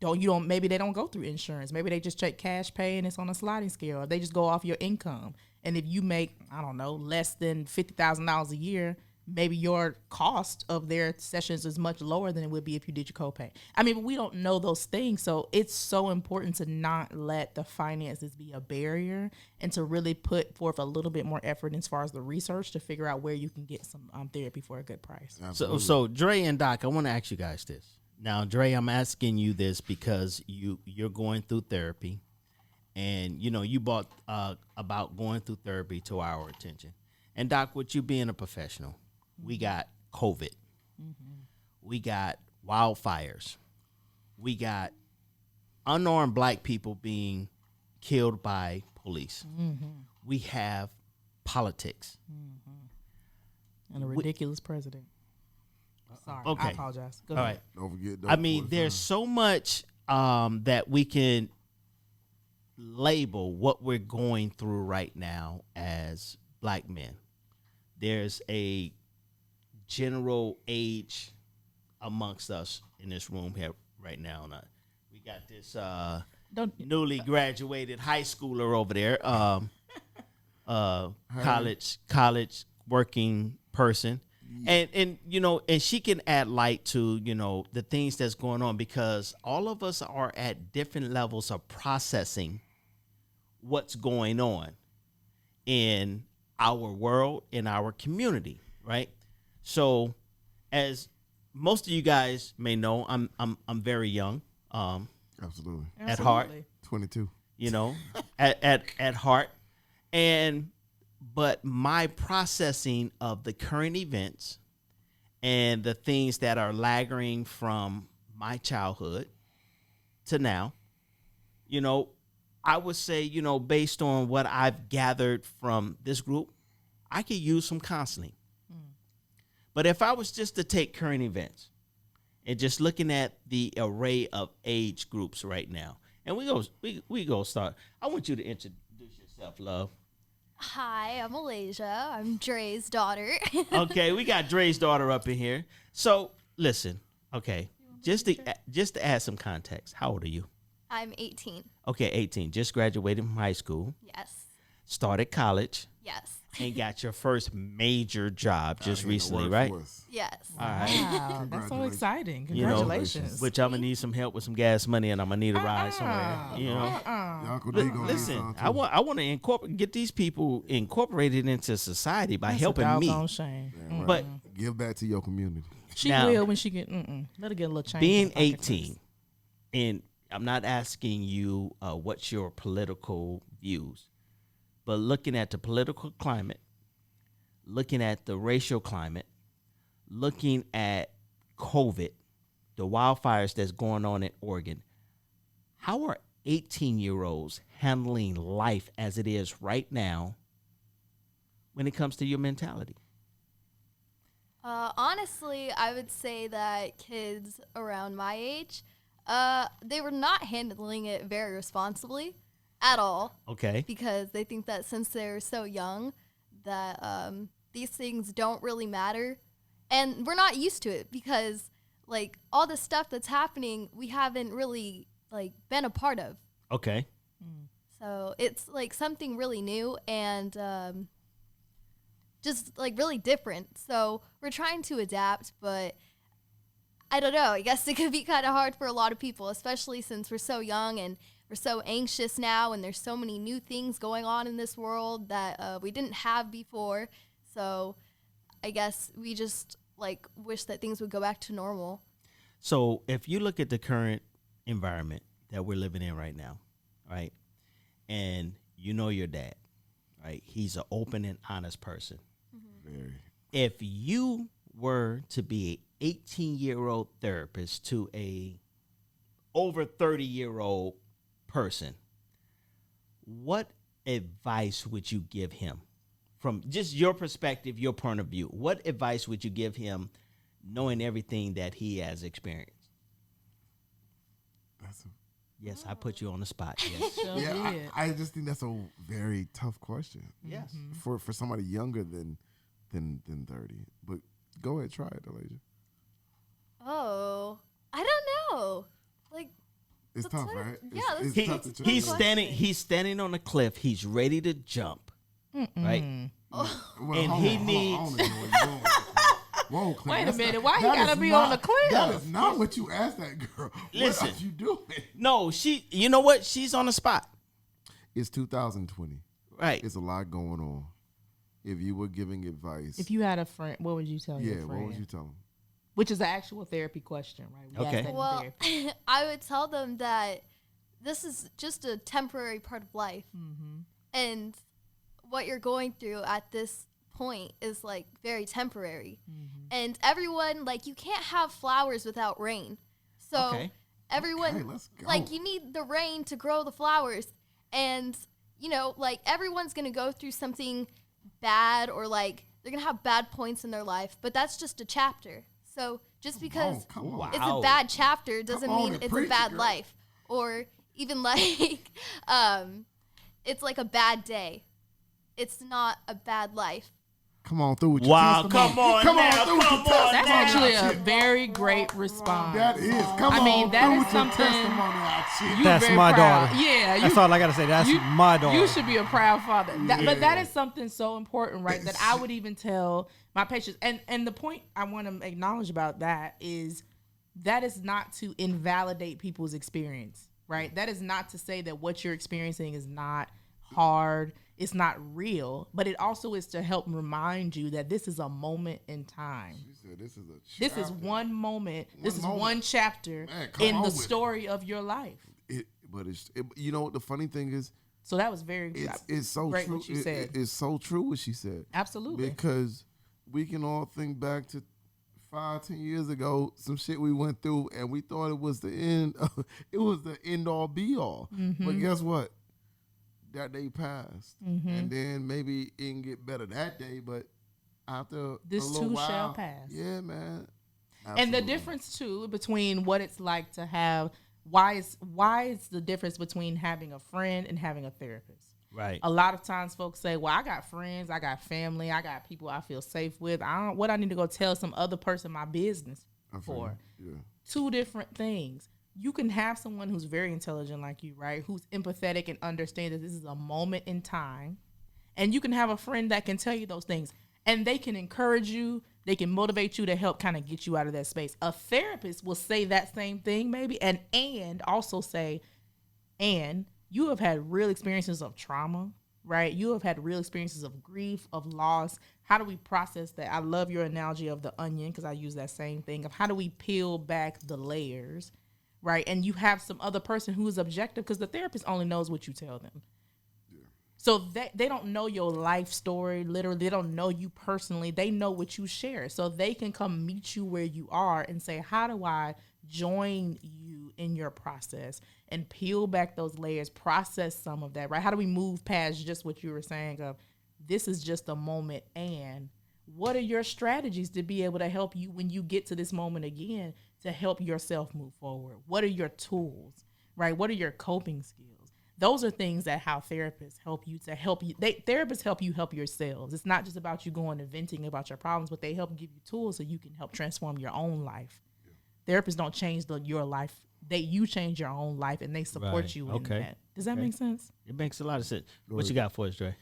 Maybe they don't go through insurance. Maybe they just check cash pay and it's on a sliding scale. Or they just go off your income. And if you make, I don't know, less than $50,000 a year, maybe your cost of their sessions is much lower than it would be if you did your copay. I mean, but we don't know those things. So it's so important to not let the finances be a barrier and to really put forth a little bit more effort as far as the research to figure out where you can get some therapy for a good price. So Dre and Doc, I want to ask you guys this. Now, Dre, I'm asking you this because you're going through therapy, and you brought about going through therapy to our attention. And Doc, with you being a professional, we got COVID, we got wildfires, we got unarmed black people being killed by police. We have politics. And a ridiculous president. Sorry, Okay. I apologize. Go All ahead. right. Don't forget. I mean, there's so much that we can label what we're going through right now as black men. There's a general age amongst us in this room here right now. And we got this newly graduated high schooler over there, college working person. And she can add light to, the things that's going on, because all of us are at different levels of processing what's going on in our world, in our community, right? So, as most of you guys may know, I'm very young, Absolutely. at heart, 22. at heart, but my processing of the current events and the things that are lagging from my childhood to now, I would say, based on what I've gathered from this group, I could use some counseling. But if I was just to take current events and just looking at the array of age groups right now, and we go start. I want you to introduce yourself, love. Hi, I'm Malaysia. I'm Dre's daughter. Okay, we got Dre's daughter up in here. So listen, okay, just to add some context, how old are you? I'm 18. Okay, 18. Just graduated from high school. Yes. Started college. Yes. And got your first major job just recently, right? Yes. All right. Wow, that's so exciting. You know, Congratulations. which I'm gonna need some help with some gas money, and I'm gonna need a ride somewhere. Uncle D gonna need Listen, some, too. I want to get these people incorporated into society by That's helping a me. doggone shame. Yeah, right. But give back to your community. She Now, will when she get. Let her get a little change. being in the pocket 18, first. and I'm not asking you what's your political views, but looking at the political climate, looking at the racial climate, looking at COVID, the wildfires that's going on in Oregon, how are 18-year-olds handling life as it is right now when it comes to your mentality? Honestly, I would say that kids around my age, they were not handling it very responsibly at all. Okay. Because they think that since they're so young, that these things don't really matter. And we're not used to it because, like, all the stuff that's happening, we haven't really, like, been a part of. Okay. So it's, like, something really new and just, like, really different. So we're trying to adapt, but I don't know. I guess it could be kind of hard for a lot of people, especially since we're so young and we're so anxious now and there's so many new things going on in this world that we didn't have before. So I guess we just like wish that things would go back to normal. So if you look at the current environment that we're living in right now, right, and you know your dad, right, he's an open and honest person. Very. If you were to be a 18-year-old therapist to a over 30-year-old person, what advice would you give him from just your perspective, your point of view? What advice would you give him knowing everything that he has experienced? Yes, I put you on the spot. Yes. So Yeah, did. I just think that's a very tough question Yes. for somebody younger than 30. But go ahead, try it, Elijah. Oh, I don't know. Like, It's That's tough, hard. right? Yeah, it's He, tough to choose. he's standing on a cliff. He's ready to jump. Right? Well, and hold he on, needs- I don't even know where you're going with this. Whoa, Clint, Wait a that's minute, not- why he that gotta is be not- on the cliff? That is not what you asked that girl. Listen. What are you doing? No, you know what? She's on the spot. It's 2020. Right. It's a lot going on. If you were giving advice, If you had a friend, what would you tell your yeah, friend? what would you tell them? Which is an actual therapy question, right? We Okay. asked that in well, therapy. I would tell them that this is just a temporary part of life. And what you're going through at this point is like very temporary. And everyone, like, you can't have flowers without rain. So Okay. everyone, Okay, let's go. like, you need the rain to grow the flowers. And, you know, like, everyone's going to go through something bad, or like they're going to have bad points in their life, but that's just a chapter. So just because Come on. it's a bad chapter doesn't Come on mean and it's preach a it, bad girl. life, or even like it's like a bad day. It's not a bad life. Come on through with your Wow, testimony. come on Come now, on through with come your on. testimony. That's actually out a here. very great response. That is. Come I on mean, that through is with your something- testimony out here. You That's very my proud. daughter. Yeah, That's all I gotta say. That's my daughter. You should be a proud father. But that Yeah. is something so important, right? That I would even tell my patients. And the point I want to acknowledge about that is not to invalidate people's experience, right? That is not to say that what you're experiencing is not hard, it's not real, but it also is to help remind you that this is a moment in time. She said this is a This is chapter. one moment. This is moment. one chapter Man, come in on the with it. story of your life. But you know what the funny thing is? So that was very It's so great true. what you said. It's so true what she said. Absolutely. Because we can all think back to 5-10 years ago, some shit we went through, and we thought it was the end. It was the end all be all. Mm-hmm. But guess what? That day passed, and then maybe it can get better that day. But after This a little too while, shall pass. Yeah, man. And the Absolutely. difference too between what it's like to have why is the difference between having a friend and having a therapist. Right. A lot of times folks say, well, I got friends, I got family, I got people I feel safe with. I need to go tell some other person my business I feel for. you. Yeah. Two different things. You can have someone who's very intelligent like you, right? Who's empathetic and understands that this is a moment in time. And you can have a friend that can tell you those things. And they can encourage you. They can motivate you to help kind of get you out of that space. A therapist will say that same thing maybe and also say, and you have had real experiences of trauma, right? You have had real experiences of grief, of loss. How do we process that? I love your analogy of the onion because I use that same thing of how do we peel back the layers, right? And you have some other person who is objective because the therapist only knows what you tell them. So they don't know your life story, literally. They don't know you personally. They know what you share. So they can come meet you where you are and say, how do I join you in your process and peel back those layers, process some of that, right? How do we move past just what you were saying of this is just a moment, and what are your strategies to be able to help you when you get to this moment again to help yourself move forward? What are your tools, right? What are your coping skills? Those are things that how therapists help you to help you. Therapists help you help yourselves. It's not just about you going and venting about your problems, but they help give you tools so you can help transform your own life. Yeah. Therapists don't change your life. You change your own life, and they support Right. you in Okay. that. Does that make sense? It makes a lot of sense. What you got for us, Dre?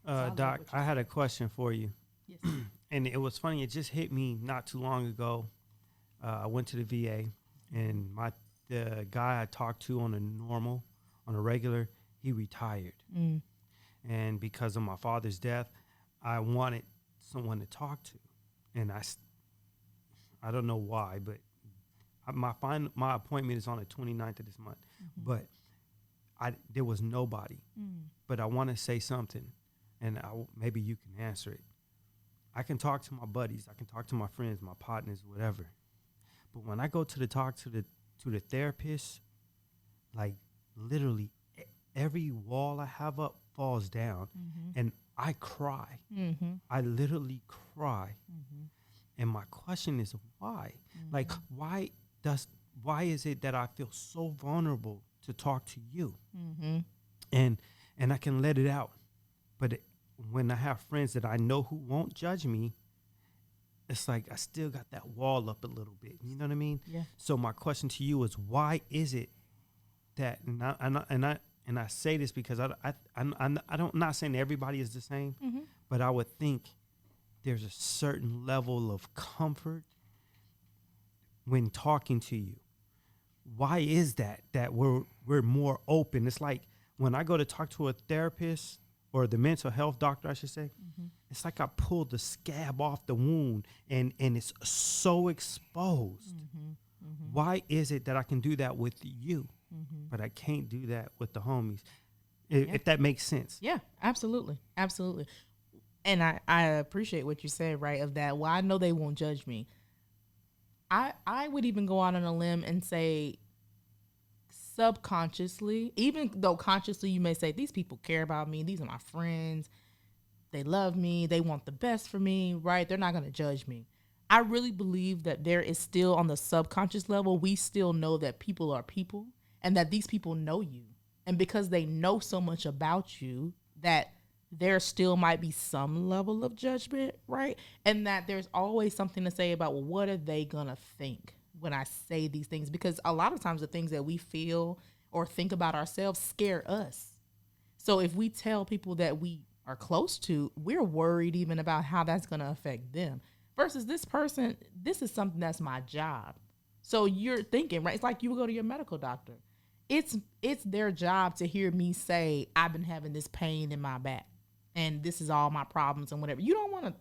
Doc, I had a question for you. Yes. And it was funny. It just hit me not too long ago. I went to the VA, and the guy I talked to on a regular, he retired. And because of my father's death, I wanted someone to talk to, and I don't know why, but my appointment is on the 29th of this month, but there was nobody. But I want to say something, and maybe you can answer it. I can talk to my buddies, I can talk to my friends, my partners, whatever. But when I go to the therapist, like literally every wall I have up falls down, and I cry. I literally cry. And my question is why? Like why is it that I feel so vulnerable to talk to you? And I can let it out. But when I have friends that I know who won't judge me, it's like I still got that wall up a little bit. You know what I mean? Yeah. So my question to you is, why is it that, and I say this because I'm not saying everybody is the same, but I would think there's a certain level of comfort when talking to you. Why is that we're more open? It's like when I go to talk to a therapist or the mental health doctor, I should say, it's like I pulled the scab off the wound and it's so exposed. Why is it that I can do that with you, but I can't do that with the homies? If that makes sense. Yeah, absolutely. Absolutely. And I appreciate what you said, right, of that. Well, I know they won't judge me. I would even go out on a limb and say subconsciously, even though consciously you may say, these people care about me, these are my friends, they love me, they want the best for me, right? They're not going to judge me. I really believe that there is still, on the subconscious level, we still know that people are people and that these people know you. And because they know so much about you, that there still might be some level of judgment, right? And that there's always something to say about, well, what are they going to think when I say these things? Because a lot of times the things that we feel or think about ourselves scare us. So if we tell people that we are close to, we're worried even about how that's going to affect them. Versus this person, this is something that's my job. So you're thinking, right? It's like you would go to your medical doctor. It's their job to hear me say, I've been having this pain in my back and this is all my problems and whatever. You don't want to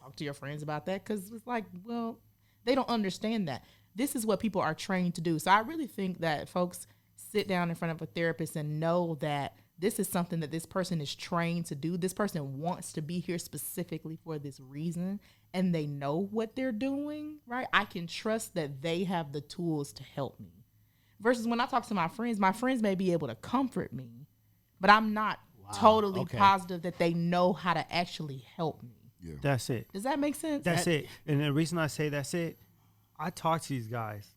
talk to your friends about that because it's like, well, they don't understand that. This is what people are trained to do. So I really think that folks sit down in front of a therapist and know that this is something that this person is trained to do. This person wants to be here specifically for this reason, and they know what they're doing, right? I can trust that they have the tools to help me. Versus when I talk to my friends may be able to comfort me, but I'm not totally positive that they know how to actually help me. Yeah. That's it. Does that make sense? That's it. And the reason I say that's it, I talk to these guys,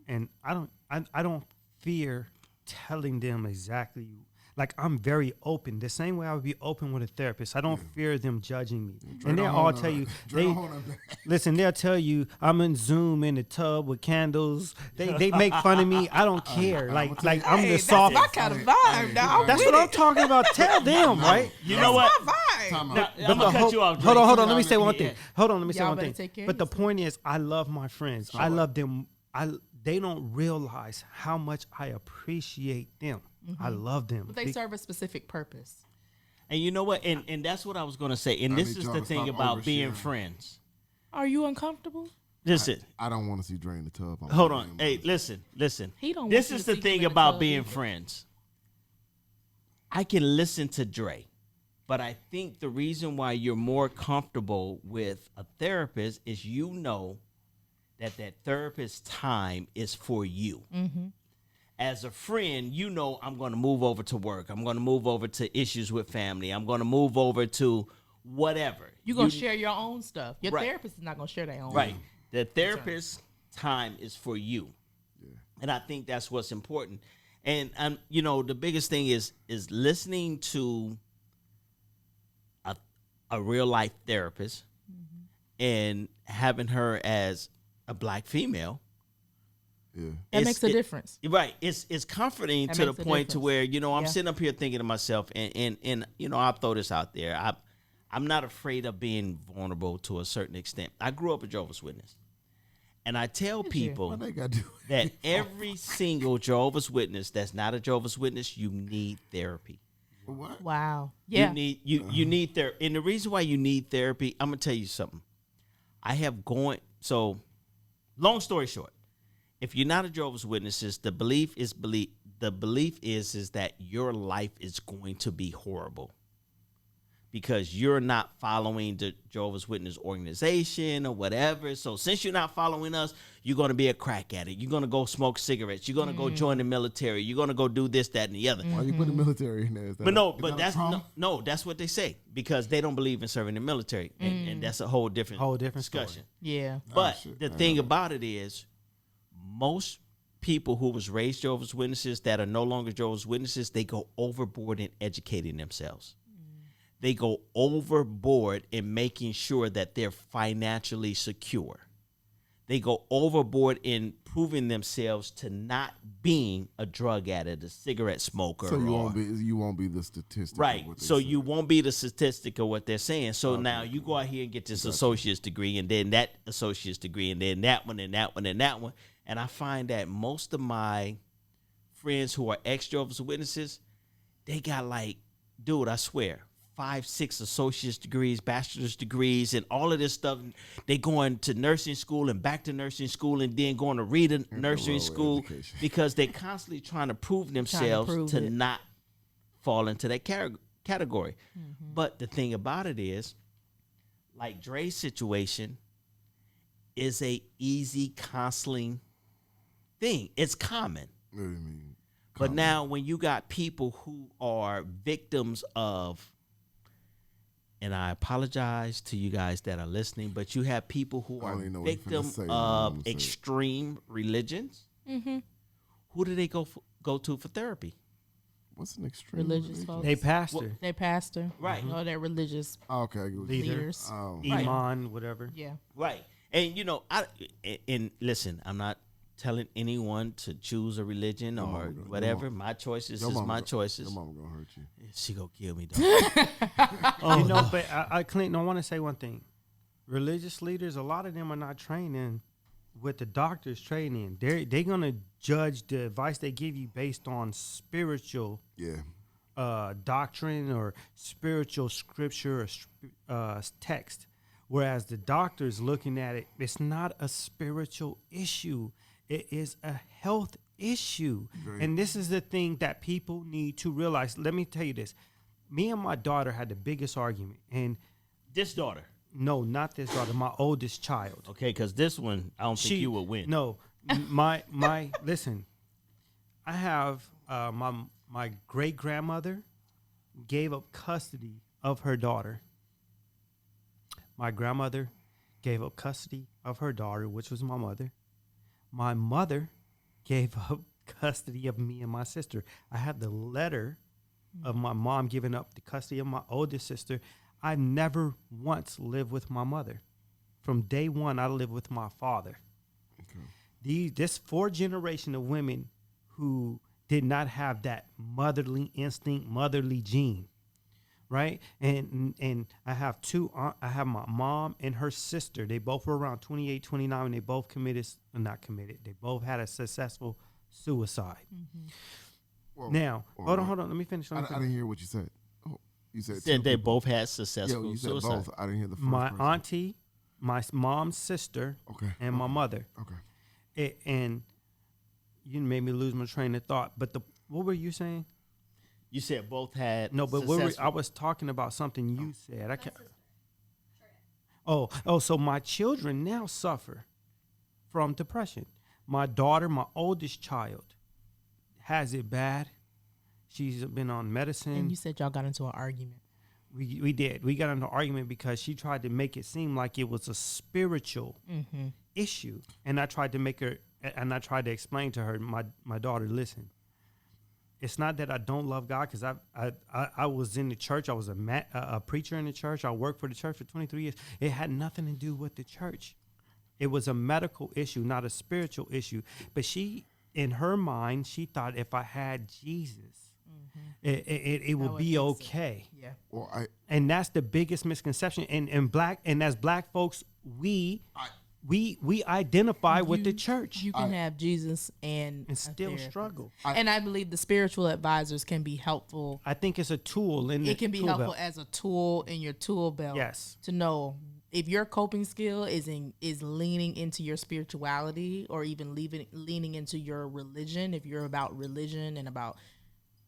and I don't fear telling them exactly. Like, I'm very open. The same way I would be open with a therapist. I don't fear them judging me. And they'll all tell you, they'll tell you I'm in Zoom in the tub with candles. They make fun of me. I don't care. Like I'm the soft. That's my kind of vibe. Now That's what I'm talking about. Tell them, right? You know what? My vibe. Now, I'm gonna cut you off. Hold on. Let me say one thing. Y'all better take care of But the yourself. point is, I love my friends. I love them. They don't realize how much I appreciate them. I love them. But they serve a specific purpose. And you know what? And that's what I was going to say. And this is the thing about being friends. Are you uncomfortable? Listen. I don't want to see Dre in the tub. Hold on. Hey, listen. He don't. This want you is to the see thing him in the about tub being either. friends. I can listen to Dre, but I think the reason why you're more comfortable with a therapist is you know that therapist's time is for you. As a friend, you know I'm going to move over to work. I'm going to move over to issues with family. I'm going to move over to whatever. You're going to share your own stuff. Your Right. therapist is not going to share their own. Right. The therapist's time is for you. Yeah. And I think that's what's important. And the biggest thing is listening to a real life therapist and having her as a black female. Yeah. That makes a difference. Right. It's comforting That to the makes a point to where, difference. I'm Yeah. sitting up here thinking to myself and I'll throw this out there. I'm not afraid of being vulnerable to a certain extent. I grew up a Jehovah's Witness. And I tell people What they got to do? that every single Jehovah's Witness that's not a Jehovah's Witness, you need therapy. What? Wow. Yeah. You need therapy. And the reason why you need therapy, I'm gonna tell you something. So long story short, if you're not a Jehovah's Witnesses, the belief is that your life is going to be horrible because you're not following the Jehovah's Witness organization or whatever. So since you're not following us, you're going to be a crack addict. You're going to go smoke cigarettes. You're going to go join the military. You're going to go do this, that, and the other. Why you put the military in there? That's what they say because they don't believe in serving the military, and that's a whole different discussion. Story. Yeah. But the thing about it is, most people who was raised Jehovah's Witnesses that are no longer Jehovah's Witnesses, they go overboard in educating themselves. They go overboard in making sure that they're financially secure. They go overboard in proving themselves to not being a drug addict, a cigarette smoker. So you won't be the statistic. Right. Of what they So say. you won't be the statistic of what they're saying. So now you go out here and get this associate's degree and then that associate's degree and then that one and that one and that one. And I find that most of my friends who are ex-Jehovah's Witnesses, they got like, dude, I swear, 5, 6 associate's degrees, bachelor's degrees, and all of this stuff. They going to nursing school and back to nursing school and then going to read a nursing school because they're constantly trying to prove themselves to not fall into that category. Mm-hmm. But the thing about it is, like Dre's situation is a easy counseling thing. It's common. What do you mean? But now when you got people who are victims of, and I apologize to you guys that are listening, but you have people who are victims of extreme religions. Mm-hmm. Who do they go to for therapy? What's an extreme religious folks? They pastor. They pastor. Right. Oh, they're religious leaders. Oh. Imam, whatever. Yeah. Right. And and listen, I'm not telling anyone to choose a religion or whatever. My choices is my choices. Your mama gonna hurt you. She gonna kill me though. But I Clinton, I want to say one thing. Religious leaders, a lot of them are not training with the doctors training. They're gonna judge the advice they give you based on spiritual doctrine or spiritual scripture or text. Whereas the doctor's looking at it, it's not a spiritual issue. It is a health issue. Great. And this is the thing that people need to realize. Let me tell you this. Me and my daughter had the biggest argument. And this daughter? No, not this daughter. My oldest child. Okay, because this one, I don't think you would win. No. My listen, I have my great-grandmother gave up custody of her daughter. My grandmother gave up custody of her daughter, which was my mother. My mother gave up custody of me and my sister. I have the letter of my mom giving up the custody of my oldest sister. I never once lived with my mother. From day one, I lived with my father. Okay. This 4th generation of women who did not have that motherly instinct, motherly gene. Right. And I have I have my mom and her sister. They both were around 28, 29. And they both not committed. They both had a successful suicide. Mm-hmm. Well, now, hold on. Let me finish. I didn't hear what you said. Oh, you said they both had successful you said suicide. Both. I didn't hear the first My person. auntie, my mom's sister, and my mother. Okay. And you made me lose my train of thought. But what were you saying? You said both had I was talking about something you said. So my children now suffer from depression. My daughter, my oldest child, has it bad. She's been on medicine. And you said y'all got into an argument. We did. We got into an argument because she tried to make it seem like it was a spiritual issue. And I tried to explain to her, my daughter, listen. It's not that I don't love God, because I was in the church. I was a preacher in the church. I worked for the church for 23 years. It had nothing to do with the church. It was a medical issue, not a spiritual issue. But she, in her mind, she thought if I had Jesus, it would be okay. Yeah. Well, and that's the biggest misconception. And as black folks, we we identify with the church You can have Jesus and a still therapist. struggle. And I believe the spiritual advisors can be helpful. I think it's a tool in the It can be tool helpful belt. as a tool in your tool belt. Yes. To know if your coping skill is leaning into your spirituality or even leaning into your religion. If you're about religion and about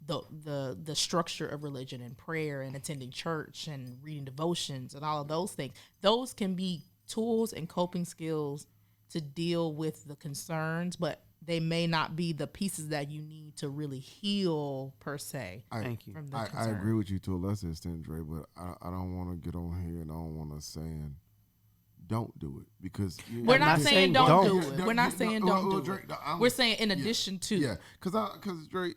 the structure of religion and prayer and attending church and reading devotions and all of those things, those can be tools and coping skills to deal with the concerns, but they may not be the pieces that you need to really heal per se. Thank you. From the I concern. agree with you to a lesser extent, Dre, but I don't want to get on here and I don't want to saying don't do it because We're I'm not not saying saying don't don't. do it. We're not saying don't do it. We're saying in addition to. Yeah, because Dre,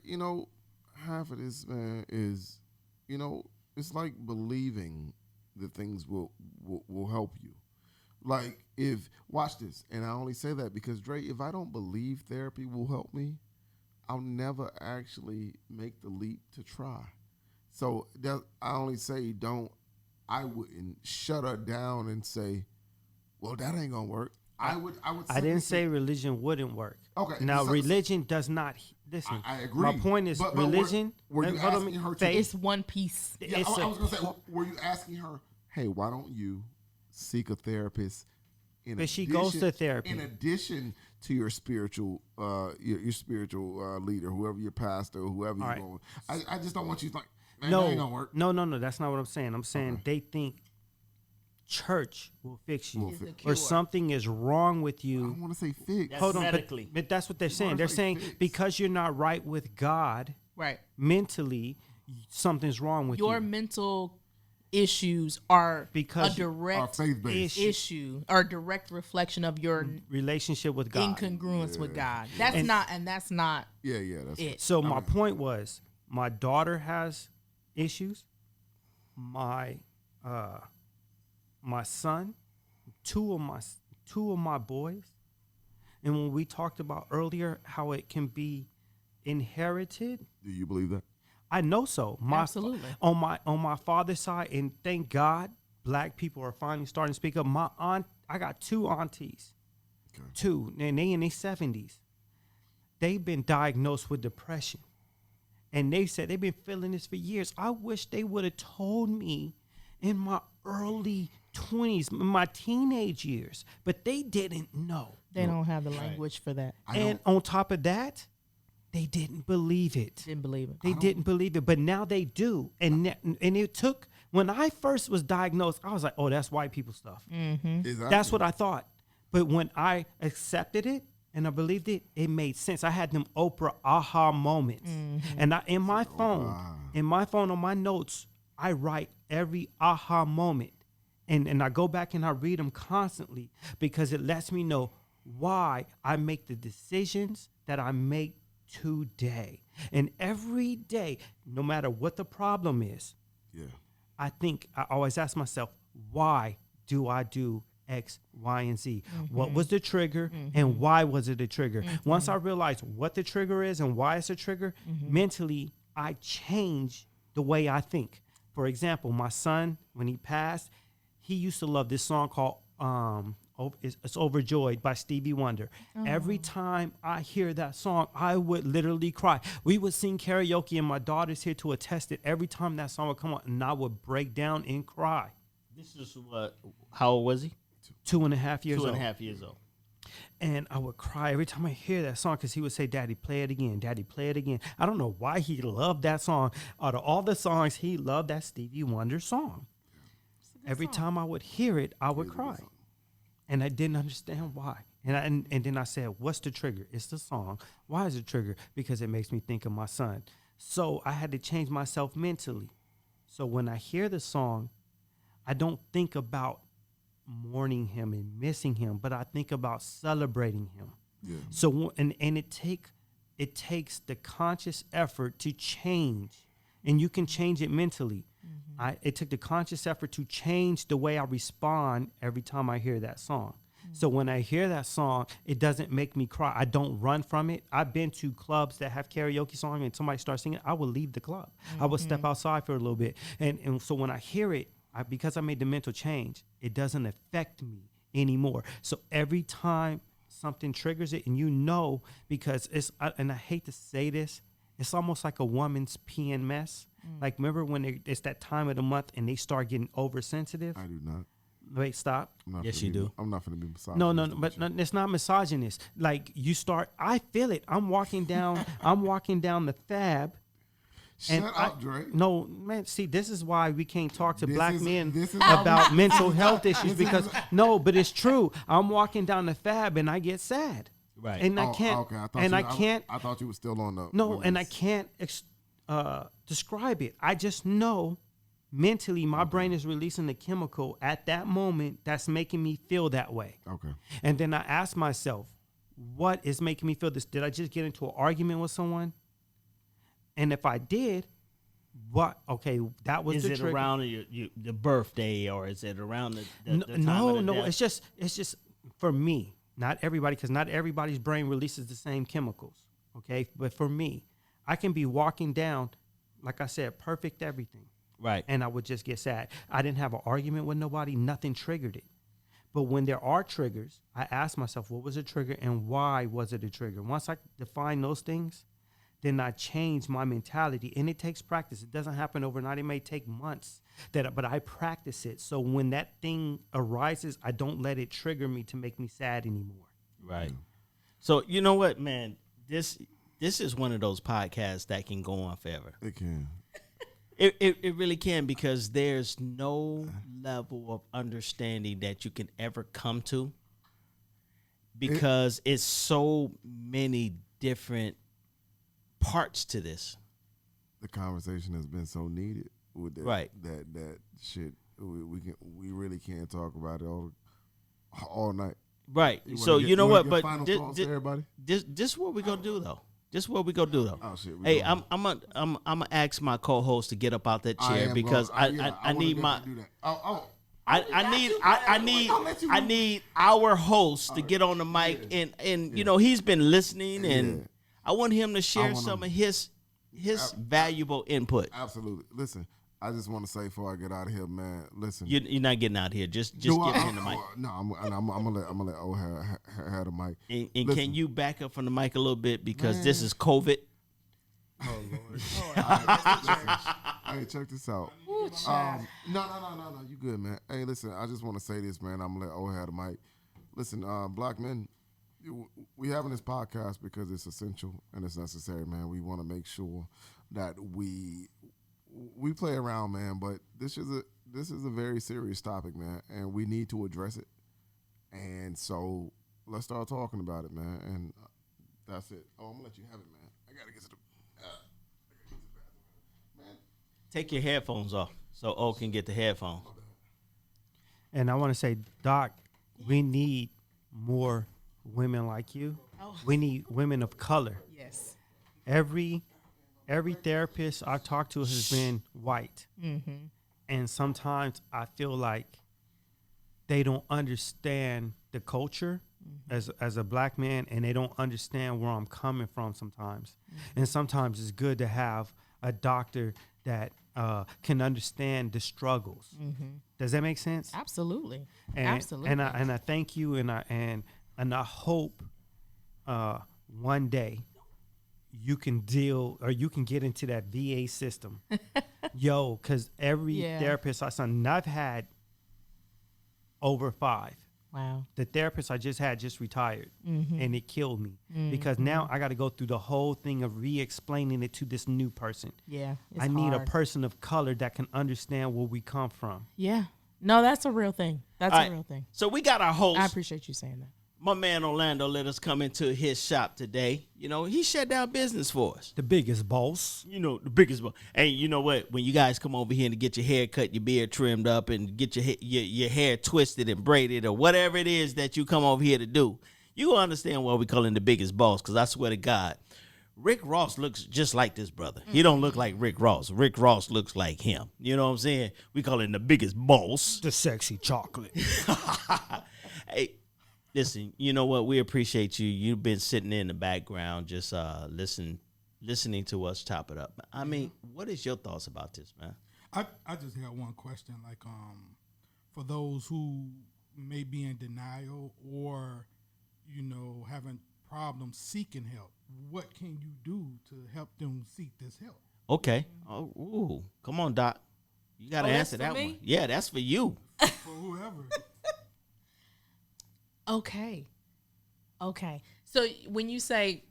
half of this, man, is, it's like believing that things will help you. Like, watch this, and I only say that because, Dre, if I don't believe therapy will help me, I'll never actually make the leap to try. So I only say I wouldn't shut her down and say, well, that ain't gonna work. I would. I didn't say religion wouldn't work. Okay. Now, so religion does not. Listen, I agree. my point is But religion. were you hold on, asking her to- faith. It's one piece. Yeah, It's I was gonna say, were you asking her, hey, why don't you seek a therapist? But she goes to therapy. In addition to your spiritual, your spiritual leader, whoever your pastor, whoever you're right. going. I just don't want you to think, man, no, that ain't gonna work. no. That's not what I'm saying. I'm saying they think church will fix you, Is the or cure. something is wrong with I you. don't want to say fix. That's Hold on, medically. but that's what they're saying. wanna They're say saying fix. because you're not right with God Right. mentally, something's wrong with Your you. mental issues are Because a Our direct faith-based. issue or a direct reflection of your Relationship with God. incongruence with God. That's not Yeah, that's it. So my point was, my daughter has issues. My son, two of my boys, and when we talked about earlier how it can be inherited, Do you believe that? I know so. Absolutely. On my father's side, and thank God, black people are finally starting to speak up. My aunt, I got two aunties, two, and they in their 70s. They've been diagnosed with depression, and they said they've been feeling this for years. I wish they would have told me in my early 20s, my teenage years, but they didn't know. They don't have the language for that. And on top of that, they didn't believe it. Didn't believe it. They didn't believe it, but now they do. And it took, when I first was diagnosed, I was like, oh, that's white people stuff. Exactly. That's what I thought. But when I accepted it and I believed it, it made sense. I had them Oprah aha moments. And in my phone on my notes, I write every aha moment. And I go back and I read them constantly because it lets me know why I make the decisions that I make today. And every day, no matter what the problem is, Yeah. I always ask myself, why do I do X, Y, and Z? What was the trigger and why was it a trigger? Once I realize what the trigger is and why it's a trigger, mentally, I change the way I think. For example, my son, when he passed, he used to love this song called it's Overjoyed by Stevie Wonder. Every time I hear that song, I would literally cry. We would sing karaoke, and my daughter's here to attest it. Every time that song would come on, and I would break down and cry. This is how old was he? 2.5 years old. 2.5 years old. And I would cry every time I hear that song because he would say, Daddy, play it again. Daddy, play it again. I don't know why he loved that song. Out of all the songs, he loved that Stevie Wonder song. Every time I would hear it, I would cry. And I didn't understand why. And then I said, what's the trigger? It's the song. Why is it trigger? Because it makes me think of my son. So I had to change myself mentally. So when I hear the song, I don't think about mourning him and missing him, but I think about celebrating him. Yeah. So and it takes the conscious effort to change, and you can change it mentally. It took the conscious effort to change the way I respond every time I hear that song. So when I hear that song, it doesn't make me cry. I don't run from it. I've been to clubs that have karaoke song and somebody starts singing, I will leave the club. I will step outside for a little bit. And so when I hear it, because I made the mental change, it doesn't affect me anymore. So every time something triggers it, and you know, because and I hate to say this, it's almost like a woman's PMS. Like, remember when it's that time of the month and they start getting oversensitive? I do not. Wait, stop. Yes, you do. I'm not going to be misogynist. No, but it's not misogynist. Like, you start, I feel it. I'm walking down the Fab. Shut up, Dre. No, man, see, this is why we can't talk to black men this is- about mental health issues, because, no, but it's true. I'm walking down the Fab and I get sad. Right. And I Oh, can't, okay. I thought you were still on the. no, and I women's. can't describe it. I just know mentally my brain is releasing a chemical at that moment that's making me feel that way. Okay. And then I ask myself, what is making me feel this? Did I just get into an argument with someone? And if I did, what? Okay, that was Is the it trigger. around the birthday, or is it around the time No, of the no. death? It's just for me. Not everybody, because not everybody's brain releases the same chemicals. Okay, but for me, I can be walking down, like I said, perfect everything, Right. and I would just get sad. I didn't have an argument with nobody. Nothing triggered it. But when there are triggers, I ask myself, what was a trigger and why was it a trigger? Once I define those things, then I change my mentality. And it takes practice. It doesn't happen overnight. It may take months, but I practice it. So when that thing arises, I don't let it trigger me to make me sad anymore. Right. So you know what, man? This is one of those podcasts that can go on forever. It can. It really can, because there's no level of understanding that you can ever come to, because it's so many different parts to this. The conversation has been so needed with that. Right. That shit. We really can't talk about it all night. Right. You So wanna get- you know wanna what? get But final thoughts to everybody. this what we gonna do though. This what we gonna do though. Oh shit. Hey, I'm gonna ask my co-host to get up out that chair, because I need my. I need our host to get on the mic, and you know, he's been listening, and I want him to share some of his valuable input. Absolutely. Listen, I just want to say before I get out of here, man. Listen, You're not getting out here. Just give him the mic. No, I'm gonna let O have the mic. And Listen. can you back up from the mic a little bit, because this is COVID. Oh Lord. Hey, check this out. No, you good, man. Hey, listen, I just want to say this, man. I'm gonna let O have the mic. Listen, black men, we having this podcast because it's essential and it's necessary, man. We want to make sure that we play around, man, but this is a very serious topic, man, and we need to address it. And so let's start talking about it, man. And that's it. Oh, I'm gonna let you have it, man. I gotta get to the bathroom, man. Take your headphones off so O can get the headphones. And I want to say, Doc, we need more women like you. Oh. We need women of color. Yes. Every therapist I've talked to has been white. Mm-hmm. And sometimes I feel like they don't understand the culture as a black man, and they don't understand where I'm coming from sometimes. And sometimes it's good to have a doctor that can understand the struggles. Does that make sense? Absolutely. And, Absolutely. And I thank you, and I hope one day you can get into that VA system. Yo, because every therapist I saw, and I've had over 5. Wow. The therapist I just had just retired, and it killed me because now I got to go through the whole thing of re-explaining it to this new person. Yeah. It's I need a hard. person of color that can understand where we come from. Yeah. No, that's a real thing. That's All a right. real thing. So we got our host. I appreciate you saying that. My man Orlando let us come into his shop today. You know, he shut down business for us. The biggest boss. You know, the biggest one. And you know what? When you guys come over here to get your hair cut, your beard trimmed up, and get your hair twisted and braided, or whatever it is that you come over here to do, you will understand why we call him the biggest boss, because I swear to God, Rick Ross looks just like this brother. He don't look like Rick Ross. Rick Ross looks like him. You know what I'm saying? We call him the biggest boss. The sexy chocolate. Hey, listen, you know what? We appreciate you. You've been sitting in the background just listening to us chop it up. I mean, what is your thoughts about this, man? I just had one question. Like, for those who may be in denial or, having problems seeking help. What can you do to help them seek this help? Okay. Oh, ooh. Come on, Doc. You got to answer that one. Yeah, that's for you. For whoever. Okay. So when you say,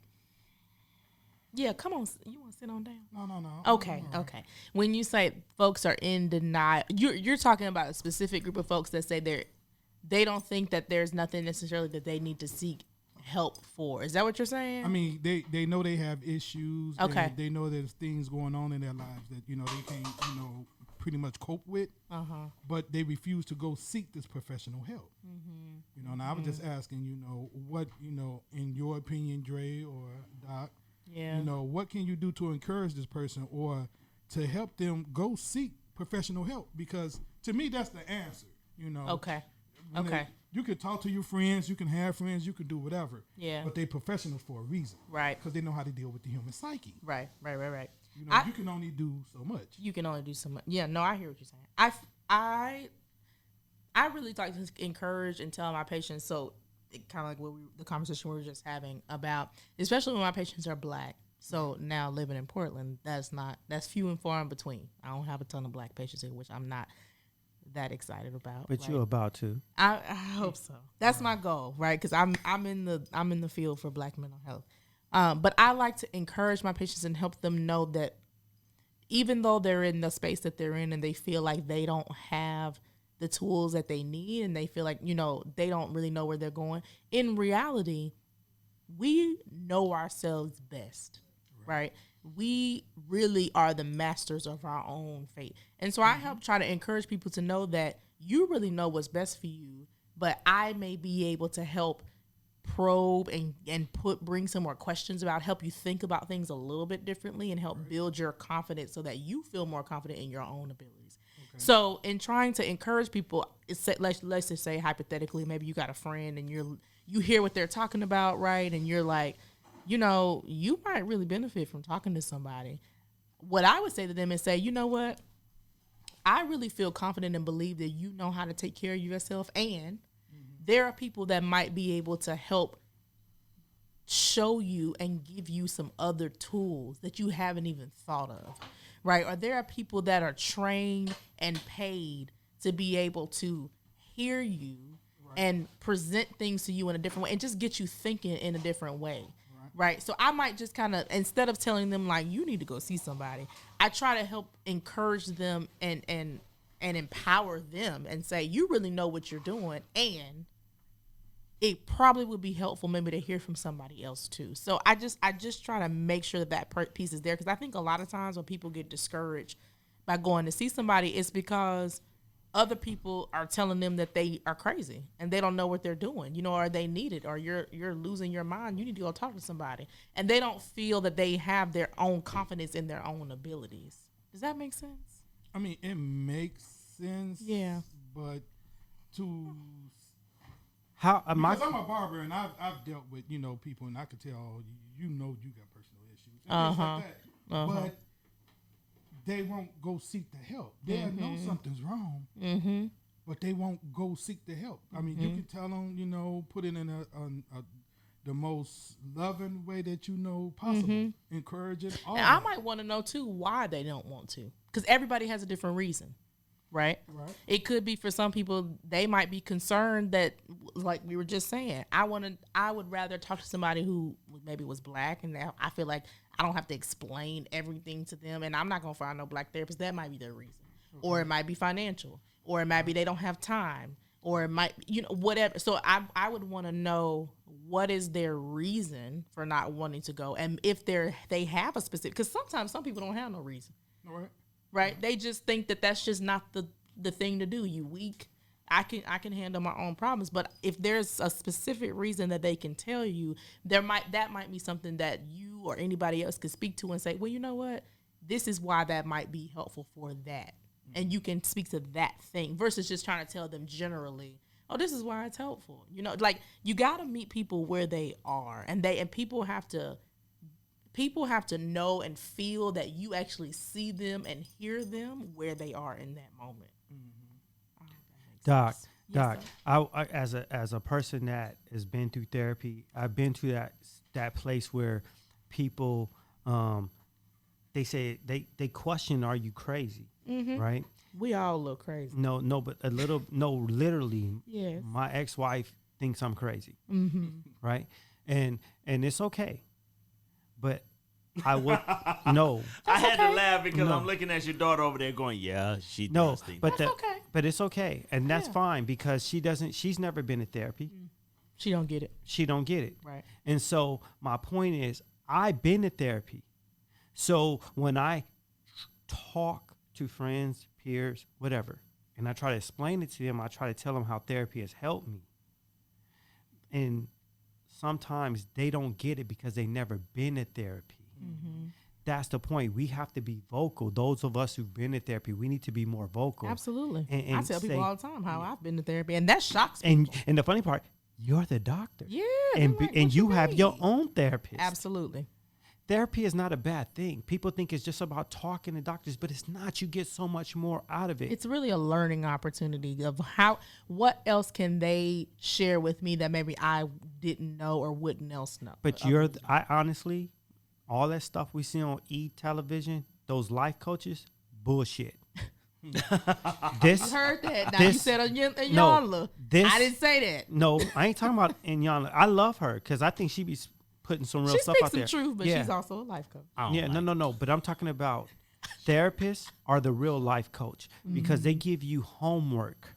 yeah, come on, you want to sit on down? No. Okay. When you say folks are in denial, you're talking about a specific group of folks that say they don't think that there's nothing necessarily that they need to seek help for. Is that what you're saying? I mean, they know they have issues. Okay. And they know there's things going on in their lives that, they can't, pretty much cope with. But they refuse to go seek this professional help. Now I was just asking, what, in your opinion, Dre or Doc, what can you do to encourage this person or to help them go seek professional help? Because to me, that's the answer, Okay. You can talk to your friends, you can have friends, you can do whatever. Yeah. But they professionals for a reason. Right. Because they know how to deal with the human psyche. Right. You can only do so much. You can only do so much. Yeah, no, I hear what you're saying. I really like to encourage and tell my patients, so kind of like the conversation we were just having about, especially when my patients are Black. So now living in Portland, that's few and far in between. I don't have a ton of Black patients here, which I'm not that excited about. But you're about to. I hope so. That's my goal, right? Because I'm in the field for Black mental health. But I like to encourage my patients and help them know that even though they're in the space that they're in and they feel like they don't have the tools that they need and they feel like, they don't really know where they're going, in reality, we know ourselves best, right? We really are the masters of our own fate. And so I help try to encourage people to know that you really know what's best for you, but I may be able to help probe and bring some more questions about, help you think about things a little bit differently and help build your confidence so that you feel more confident in your own abilities. Okay. So in trying to encourage people, let's just say hypothetically, maybe you got a friend and you hear what they're talking about, right? And you're like, you might really benefit from talking to somebody. What I would say to them is say, you know what? I really feel confident and believe that you know how to take care of yourself, and there are people that might be able to help show you and give you some other tools that you haven't even thought of, right? Or there are people that are trained and paid to be able to hear you and present things to you in a different way and just get you thinking in a different way. Right. So I might just kind of, instead of telling them like, you need to go see somebody, I try to help encourage them and empower them and say, you really know what you're doing. And it probably would be helpful maybe to hear from somebody else too. So I just try to make sure that piece is there. Because I think a lot of times when people get discouraged by going to see somebody, it's because other people are telling them that they are crazy and they don't know what they're doing, or they need it, or you're losing your mind. You need to go talk to somebody. And they don't feel that they have their own confidence in their own abilities. Does that make sense? I mean, it makes sense. Yeah. But Because I'm a barber and I've dealt with, people, and I could tell, you got personal issues and things like that. But they won't go seek the help. They'll know something's wrong, but they won't go seek the help. I mean, you can tell them, put it in the most loving way that possible. Encourage it. And I might want to know too why they don't want to, because everybody has a different reason, right? It could be for some people they might be concerned that, like we were just saying, I would rather talk to somebody who maybe was Black, and I feel like I don't have to explain everything to them, and I'm not gonna find no Black therapist. That might be their reason, or it might be financial, or it might be they don't have time, or it might, whatever. So I would want to know what is their reason for not wanting to go, and if they have a specific. Because sometimes some people don't have no reason, right? They just think that that's just not the thing to do. You weak. I can handle my own problems. But if there's a specific reason that they can tell you, that might be something that you or anybody else could speak to and say, well, you know what? This is why that might be helpful for that. And you can speak to that thing versus just trying to tell them generally, oh, this is why it's helpful. Like you got to meet people where they are, and people have to know and feel that you actually see them and hear them where they are in that moment. Doc, Doc, I as a person that has been through therapy, I've been to that place where people they say they question, are you crazy? Right? We all look crazy. No, but literally. Yes. My ex-wife thinks I'm crazy. Right? And it's okay. But I would no. I had to laugh because I'm looking at your daughter over there going, yeah, she does think but that. okay. But it's okay. And that's fine because she's never been in therapy. She don't get it. She don't get it. Right. And so my point is, I've been to therapy. So when I talk to friends, peers, whatever, and I try to explain it to them, I try to tell them how therapy has helped me. And sometimes they don't get it because they never been to therapy. That's the point. We have to be vocal. Those of us who've been to therapy, we need to be more vocal. Absolutely. And I tell people all the time how I've been to therapy, and that shocks me. And the funny part, you're the doctor. Yeah. And they're like, and "What you have mean?" your own therapist. Absolutely. Therapy is not a bad thing. People think it's just about talking to doctors, but it's not. You get so much more out of it. It's really a learning opportunity of what else can they share with me that maybe I didn't know or wouldn't else know. But I honestly, all that stuff we see on television, those life coaches, bullshit. I heard that. Now you said Iyanla. I didn't say that. No, I ain't talking about Iyanla. I love her because I think she be putting some real stuff out there. She speaks some truth, but she's also a life coach. No. But I'm talking about therapists are the real life coach because they give you homework.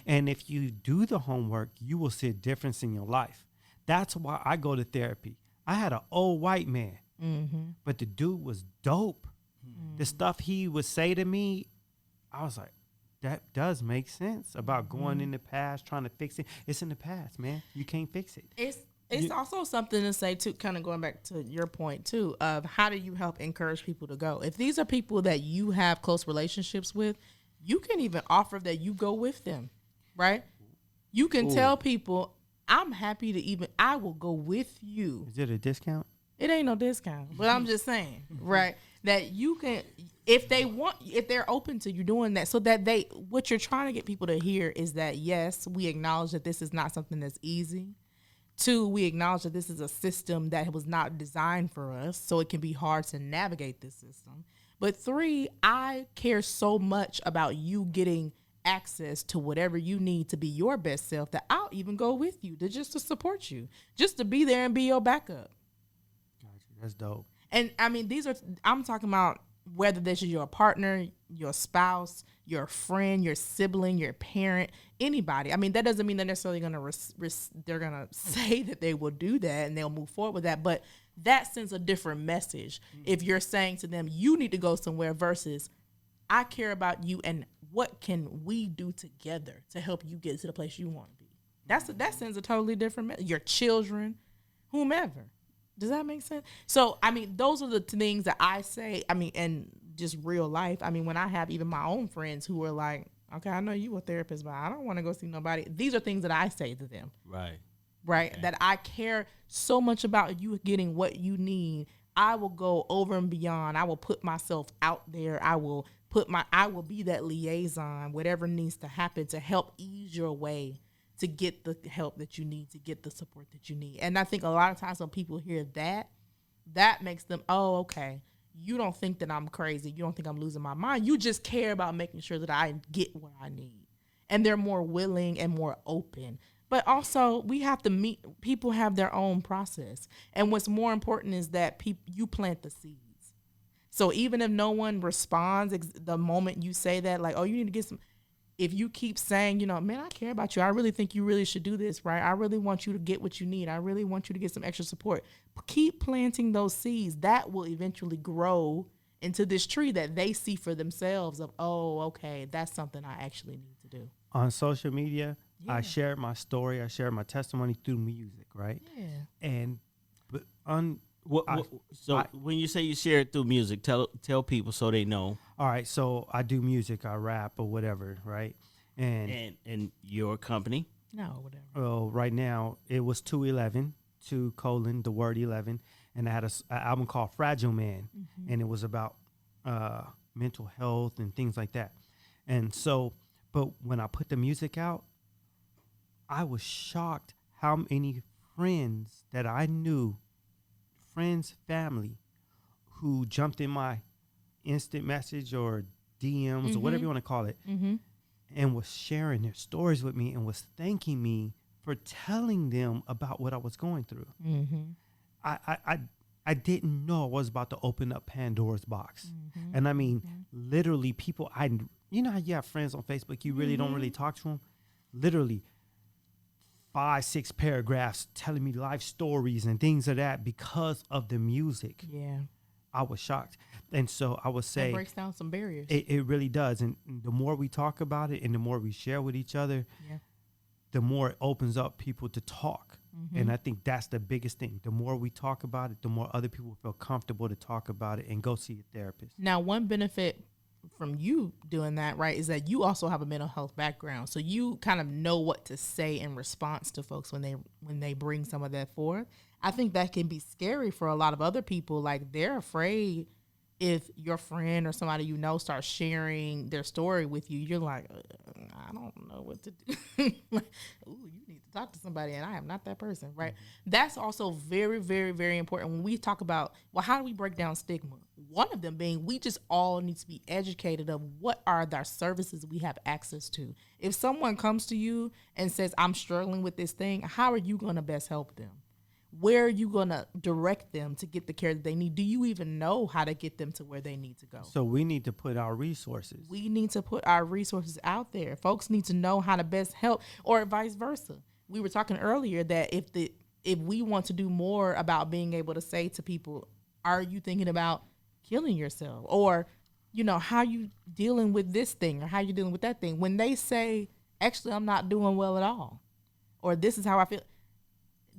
And if you do the homework, you will see a difference in your life. That's why I go to therapy. I had an old white man, but the dude was dope. The stuff he would say to me, I was like, that does make sense about going in the past, trying to fix it. It's in the past, man. You can't fix it. It's also something to say, too, kind of going back to your point, too, of how do you help encourage people to go? If these are people that you have close relationships with, you can even offer that you go with them, right? You can tell people, I'm happy I will go with you. Is it a discount? It ain't no discount, but I'm just saying, right, that you can, if they're open to you doing that, so that what you're trying to get people to hear is that, yes, we acknowledge that this is not something that's easy. 2, we acknowledge that this is a system that was not designed for us, so it can be hard to navigate this system. But 3, I care so much about you getting access to whatever you need to be your best self that I'll even go with you to support you, just to be there and be your backup. Gotcha. That's dope. And I mean, I'm talking about whether this is your partner, your spouse, your friend, your sibling, your parent, anybody. I mean, that doesn't mean they're necessarily going to they're going to say that they will do that and they'll move forward with that. But that sends a different message if you're saying to them, you need to go somewhere versus I care about you and what can we do together to help you get to the place you want to be. That sends a totally different message. Your children, whomever. Does that make sense? So, I mean, those are the things that I say, I mean, and just real life. I mean, when I have even my own friends who are like, okay, I know you a therapist, but I don't want to go see nobody. These are things that I say to them. Right. Okay. That I care so much about you getting what you need. I will go over and beyond. I will put myself out there. I will be that liaison, whatever needs to happen to help ease your way to get the help that you need, to get the support that you need. And I think a lot of times when people hear that makes them, oh, okay, you don't think that I'm crazy. You don't think I'm losing my mind. You just care about making sure that I get what I need. And they're more willing and more open. But also, we have to people have their own process. And what's more important is that you plant the seeds. So even if no one responds the moment you say that, like, oh, you need to get some, if you keep saying, you know, man, I care about you. I really think you really should do this, right? I really want you to get what you need. I really want you to get some extra support. Keep planting those seeds. That will eventually grow into this tree that they see for themselves of, oh, okay, that's something I actually need to do. On social media, I shared my story. I shared my testimony through music, right? Yeah. And when you say you share it through music, tell people so they know. All right, so I do music, I rap or whatever, right? And your company? No, whatever. Well, right now it was 2:11, the word 11, and I had an album called Fragile Man, and it was about mental health and things like that. And so, but when I put the music out, I was shocked how many friends that I knew, friends, family, who jumped in my instant message or DMs or whatever you want to call it, and was sharing their stories with me and was thanking me for telling them about what I was going through. I didn't know I was about to open up Pandora's box. And I mean, literally people, you know how you have friends on Facebook, you really don't really talk to them? Literally 5-6 paragraphs telling me life stories and things of that because of the music. Yeah. I was shocked. And so I would say That breaks down some barriers. it really does. And the more we talk about it and the more we share with each other, the more it opens up people to talk. And I think that's the biggest thing. The more we talk about it, the more other people feel comfortable to talk about it and go see a therapist. Now, one benefit from you doing that, right, is that you also have a mental health background. So you kind of know what to say in response to folks when they bring some of that forth. I think that can be scary for a lot of other people. Like, they're afraid if your friend or somebody you know starts sharing their story with you, you're like, I don't know what to do. Like, ooh, you need to talk to somebody, and I am not that person, right? That's also very, very, very important when we talk about, well, how do we break down stigma? One of them being we just all need to be educated of what are the services we have access to. If someone comes to you and says, I'm struggling with this thing, how are you going to best help them? Where are you going to direct them to get the care that they need? Do you even know how to get them to where they need to go? So we need to put our resources. We need to put our resources out there. Folks need to know how to best help, or vice versa. We were talking earlier that if we want to do more about being able to say to people, are you thinking about killing yourself? Or, you know, how you dealing with this thing or how you dealing with that thing? When they say, actually, I'm not doing well at all, or this is how I feel,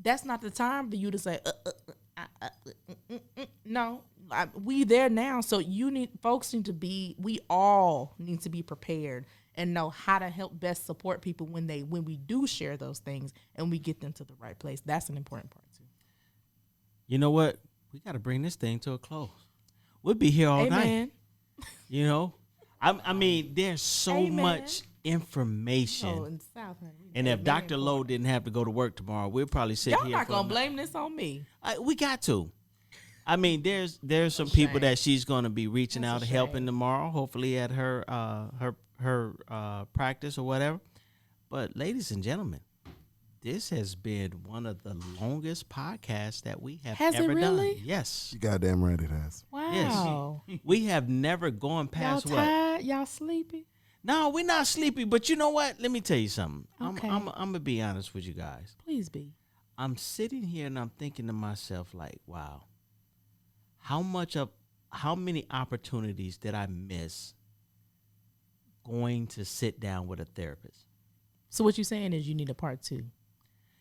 that's not the time for you to say, no, we there now. So we all need to be prepared and know how to help best support people when we do share those things and we get them to the right place. That's an important part too. You know what? We got to bring this thing to a close. We'll be here all night. You know, I mean, there's so much information. Oh, in South, honey, and if Dr. Lowe didn't have to go to work tomorrow, we'll probably sit y'all here. Not gonna blame this on me. We got to. I mean, there's some people that she's going to be reaching out, helping tomorrow. Hopefully at her practice or whatever. But ladies and gentlemen, this has been one of the longest podcasts that we have ever done. Yes, You goddamn right it has. Wow. Yes, we have never gone past Y'all tired? Y'all sleepy? No, we're not sleepy, but you know what? Let me tell you something. Okay. I'm going to be honest with you guys. Please be. I'm sitting here and I'm thinking to myself, like, wow, how many opportunities did I miss going to sit down with a therapist? So what you're saying is you need a part 2.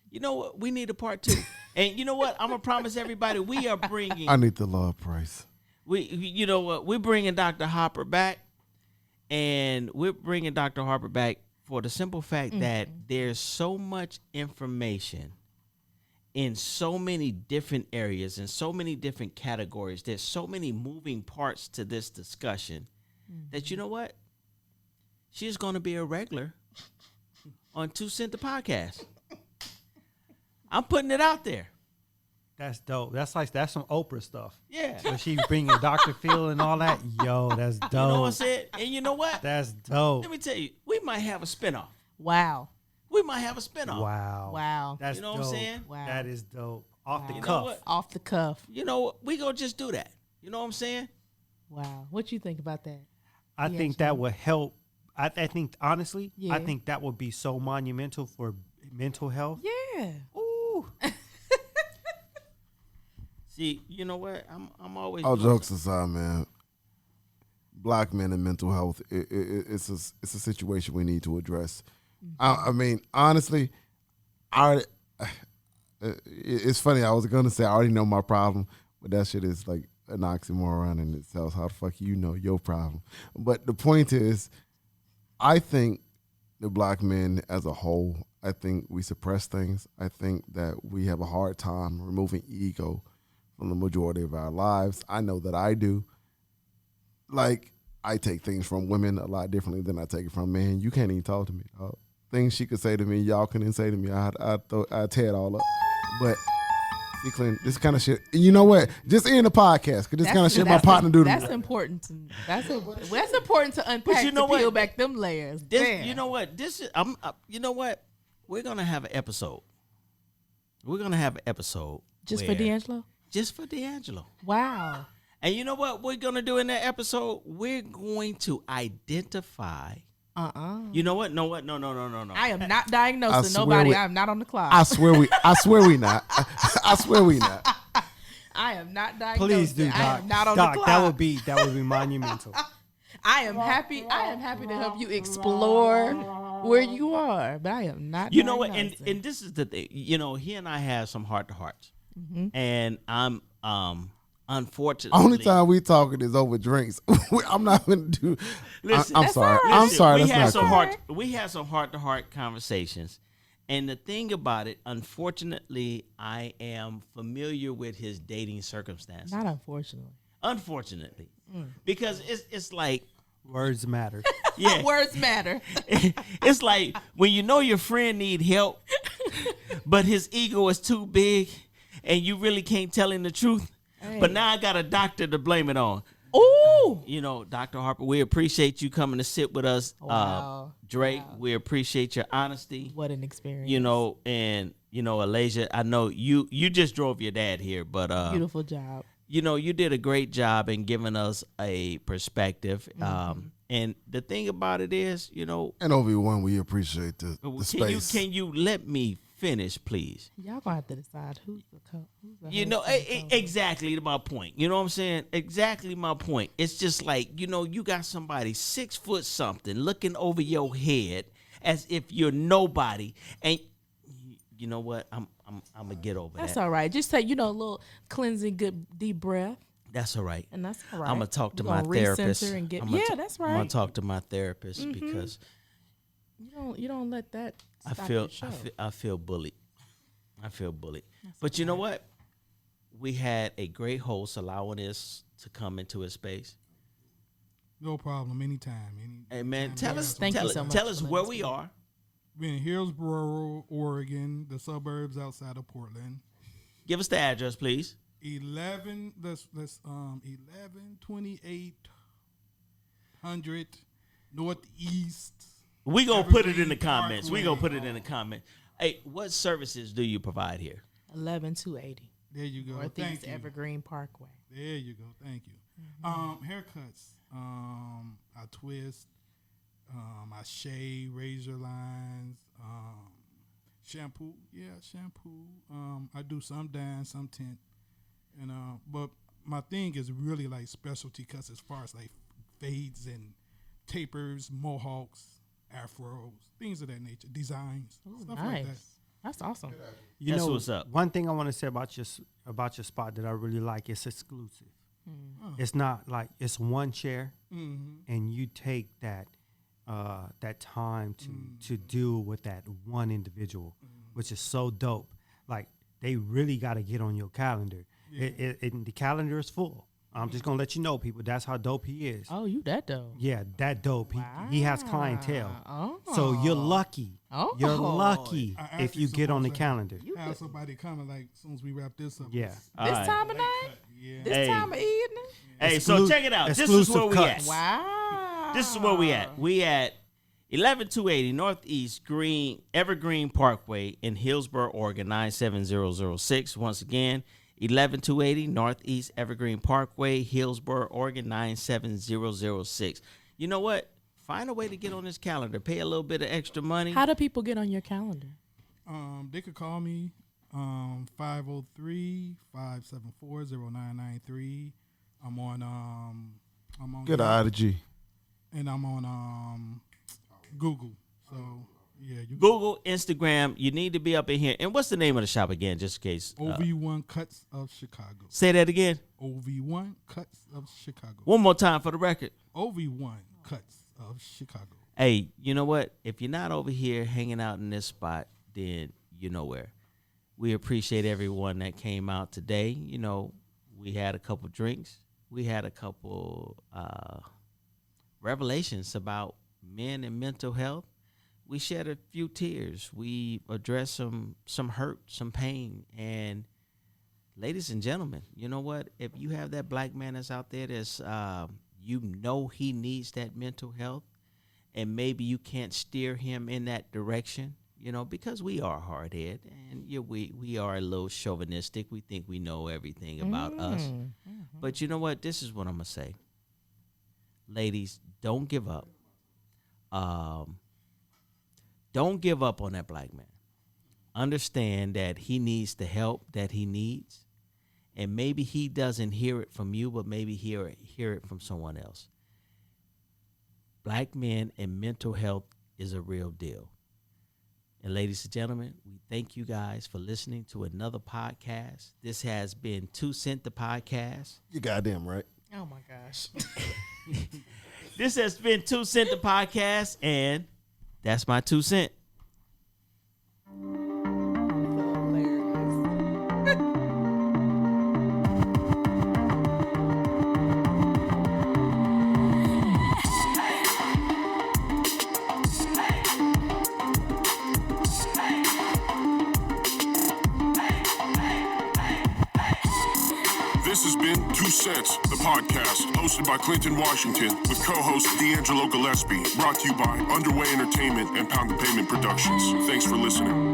You know what? We need a part 2. And you know what? I'm going to promise everybody we are bringing. I need the love price. You know what? We're bringing Dr. Harper back. And we're bringing Dr. Harper back for the simple fact that there's so much information in so many different areas and so many different categories. There's so many moving parts to this discussion that, you know what? She's going to be a regular on 2 Cent the Podcast. I'm putting it out there. That's dope. That's some Oprah stuff. Yeah. So she bringing Dr. Phil and all that. Yo, that's dope. You know what I said? And you know what? That's dope. Let me tell you, we might have a spinoff. Wow. We might have a spinoff. Wow. That's You know dope. what I'm saying? Wow. That is dope. Off the You know cuff. what? Off the cuff. You know what? We gonna just do that. You know what I'm saying? Wow. What you think about that? I think that would help. I think, honestly, Yeah. I think that would be so monumental for mental health. Yeah. Ooh. See, you know what? I'm always. All jokes aside, man. Black men and mental health, it's a situation we need to address. I mean, honestly, it's funny. I was gonna say I already know my problem, but that shit is like an oxymoron in itself. How the fuck you know your problem? But the point is, I think the black men as a whole, I think we suppress things. I think that we have a hard time removing ego from the majority of our lives. I know that I do. Like, I take things from women a lot differently than I take it from men. You can't even talk to me, dog. things she could say to me, y'all couldn't say to me. I'd tear it all up. But see, Clint, this kind of shit. You know what? Just end the podcast, because this kind of shit my partner do to me. That's important to that's important to unpack. you know to peel what? back them layers. This, you know what? This is you know what? We're gonna have an episode. We're gonna have an episode Just for D'Angelo? Just for D'Angelo. Wow. And you know what we're gonna do in that episode? We're going to identify. You know what? No. I am not diagnosing swear nobody. I'm not on the clock. I swear we not. I swear we not. I am not diagnosing. Please do, I Doc. am not on Doc, the clock. that would be monumental. I am happy to help you explore where you are, but I am not. You know what? diagnosing. And this is the thing. You know, he and I have some heart to hearts, and I'm unfortunately Only time we talking is over drinks. I'm not gonna do. Listen, I'm That's sorry. all right. I'm sorry. We That's had not some cool. we had some heart to heart conversations, and the thing about it, unfortunately, I am familiar with his dating circumstances. Not unfortunately. Unfortunately, because it's like, Words matter. yeah, Words matter. it's like when you know your friend need help, but his ego is too big, and you really can't tell him the truth. Hey. But now I got a doctor to blame it on. Ooh. You know, Dr. Harper, we appreciate you coming to sit with us. Wow. Drake, we appreciate your honesty. What an experience. You know, and you know, Alasia, I know you just drove your dad here, but Beautiful job. you know, you did a great job in giving us a perspective. And the thing about it is, you know, And OV1, we appreciate the space. can you let me finish, please? Y'all gonna have to decide who's the You know, host and the co-host. exactly my point. You know what I'm saying? Exactly my point. It's just like, you know, you got somebody 6 foot something looking over your head as if you're nobody, and you know what? I'm gonna get over That's that. all right. Just take, a little cleansing, good deep breath, That's all right. and that's all right. I'm gonna talk to We're my gonna therapist. recenter and get, that's I'm gonna right. talk to my therapist because You don't let that. I Stop feel your show. I feel bullied. I feel bullied. But you know what? We had a great host allowing us to come into his space. No problem. Anytime. Hey man, anytime tell you us have Thank you something. so much tell for us letting where us we do are. We're in Hillsboro, Oregon, the suburbs outside of Portland. Give us the address, please. 112800 Northeast. We gonna put it in the Evergreen comments. We gonna Parkway. put it in the comment. Hey, what services do you provide here? 11280 There you go. Northeast Thank you. Evergreen Parkway. There you go. Thank you. Haircuts. I twist. I shave, razor lines. Shampoo. Yeah, shampoo. I do some dye, some tint. And but my thing is really like specialty cuts as far as like fades and tapers, mohawks, afros, things of that nature, designs, stuff like that. Nice. That's awesome. You That's know, what's up. One thing I want to say about your spot that I really like, it's exclusive. It's not like it's one chair, and you take that time to deal with that one individual, which is so dope. Like they really got to get on your calendar. The calendar is full. I'm just gonna let you know, people. That's how dope he is. Oh, you that dope. Yeah, that dope. He has clientele. Oh. So you're lucky. Oh. You're lucky I if actually you get on the supposed to calendar. Have somebody coming like as soon as we wrap this up. Yeah. All This right. time of night? Yeah. This Hey. time of evening? Hey, so check it out. This is where exclusive we cuts. at. Wow. This is where we at. We at 11280 Northeast Evergreen Parkway in Hillsboro, Oregon 97006. Once again, 11280 Northeast Evergreen Parkway, Hillsboro, Oregon 97006. You know what? Find a way to get on this calendar. Pay a little bit of extra money. How do people get on your calendar? They could call me 503-574-0993. I'm on Get out of G. and I'm on Google. So yeah, you Google, Instagram. You need to be up in here. And what's the name of the shop again, just in case? OV1 Cutz of Chicago. Say that again. OV1 Cutz of Chicago. One more time for the record. OV1 Cutz of Chicago. Hey, you know what? If you're not over here hanging out in this spot, then you know where. We appreciate everyone that came out today. You know, we had a couple drinks. We had a couple revelations about men and mental health. we shed a few tears. We addressed some hurt, some pain. And ladies and gentlemen, you know what? If you have that black man that's out there that's, he needs that mental health, and maybe you can't steer him in that direction, because we are hard-headed and we are a little chauvinistic. We think we know everything about us. But you know what? This is what I'm going to say. Ladies, don't give up. Don't give up on that black man. Understand that he needs the help that he needs. And maybe he doesn't hear it from you, but maybe hear it from someone else. Black men and mental health is a real deal. And ladies and gentlemen, we thank you guys for listening to another podcast. This has been 2 Cent the Podcast. You goddamn right. Oh my gosh. This has been 2 Cent the Podcast, and that's my 2 cent. This has been 2 Cents, the podcast, hosted by Clinton Washington, with co-host D'Angelo Gillespie, brought to you by Underway Entertainment and Pound the Pavement Productions. Thanks for listening.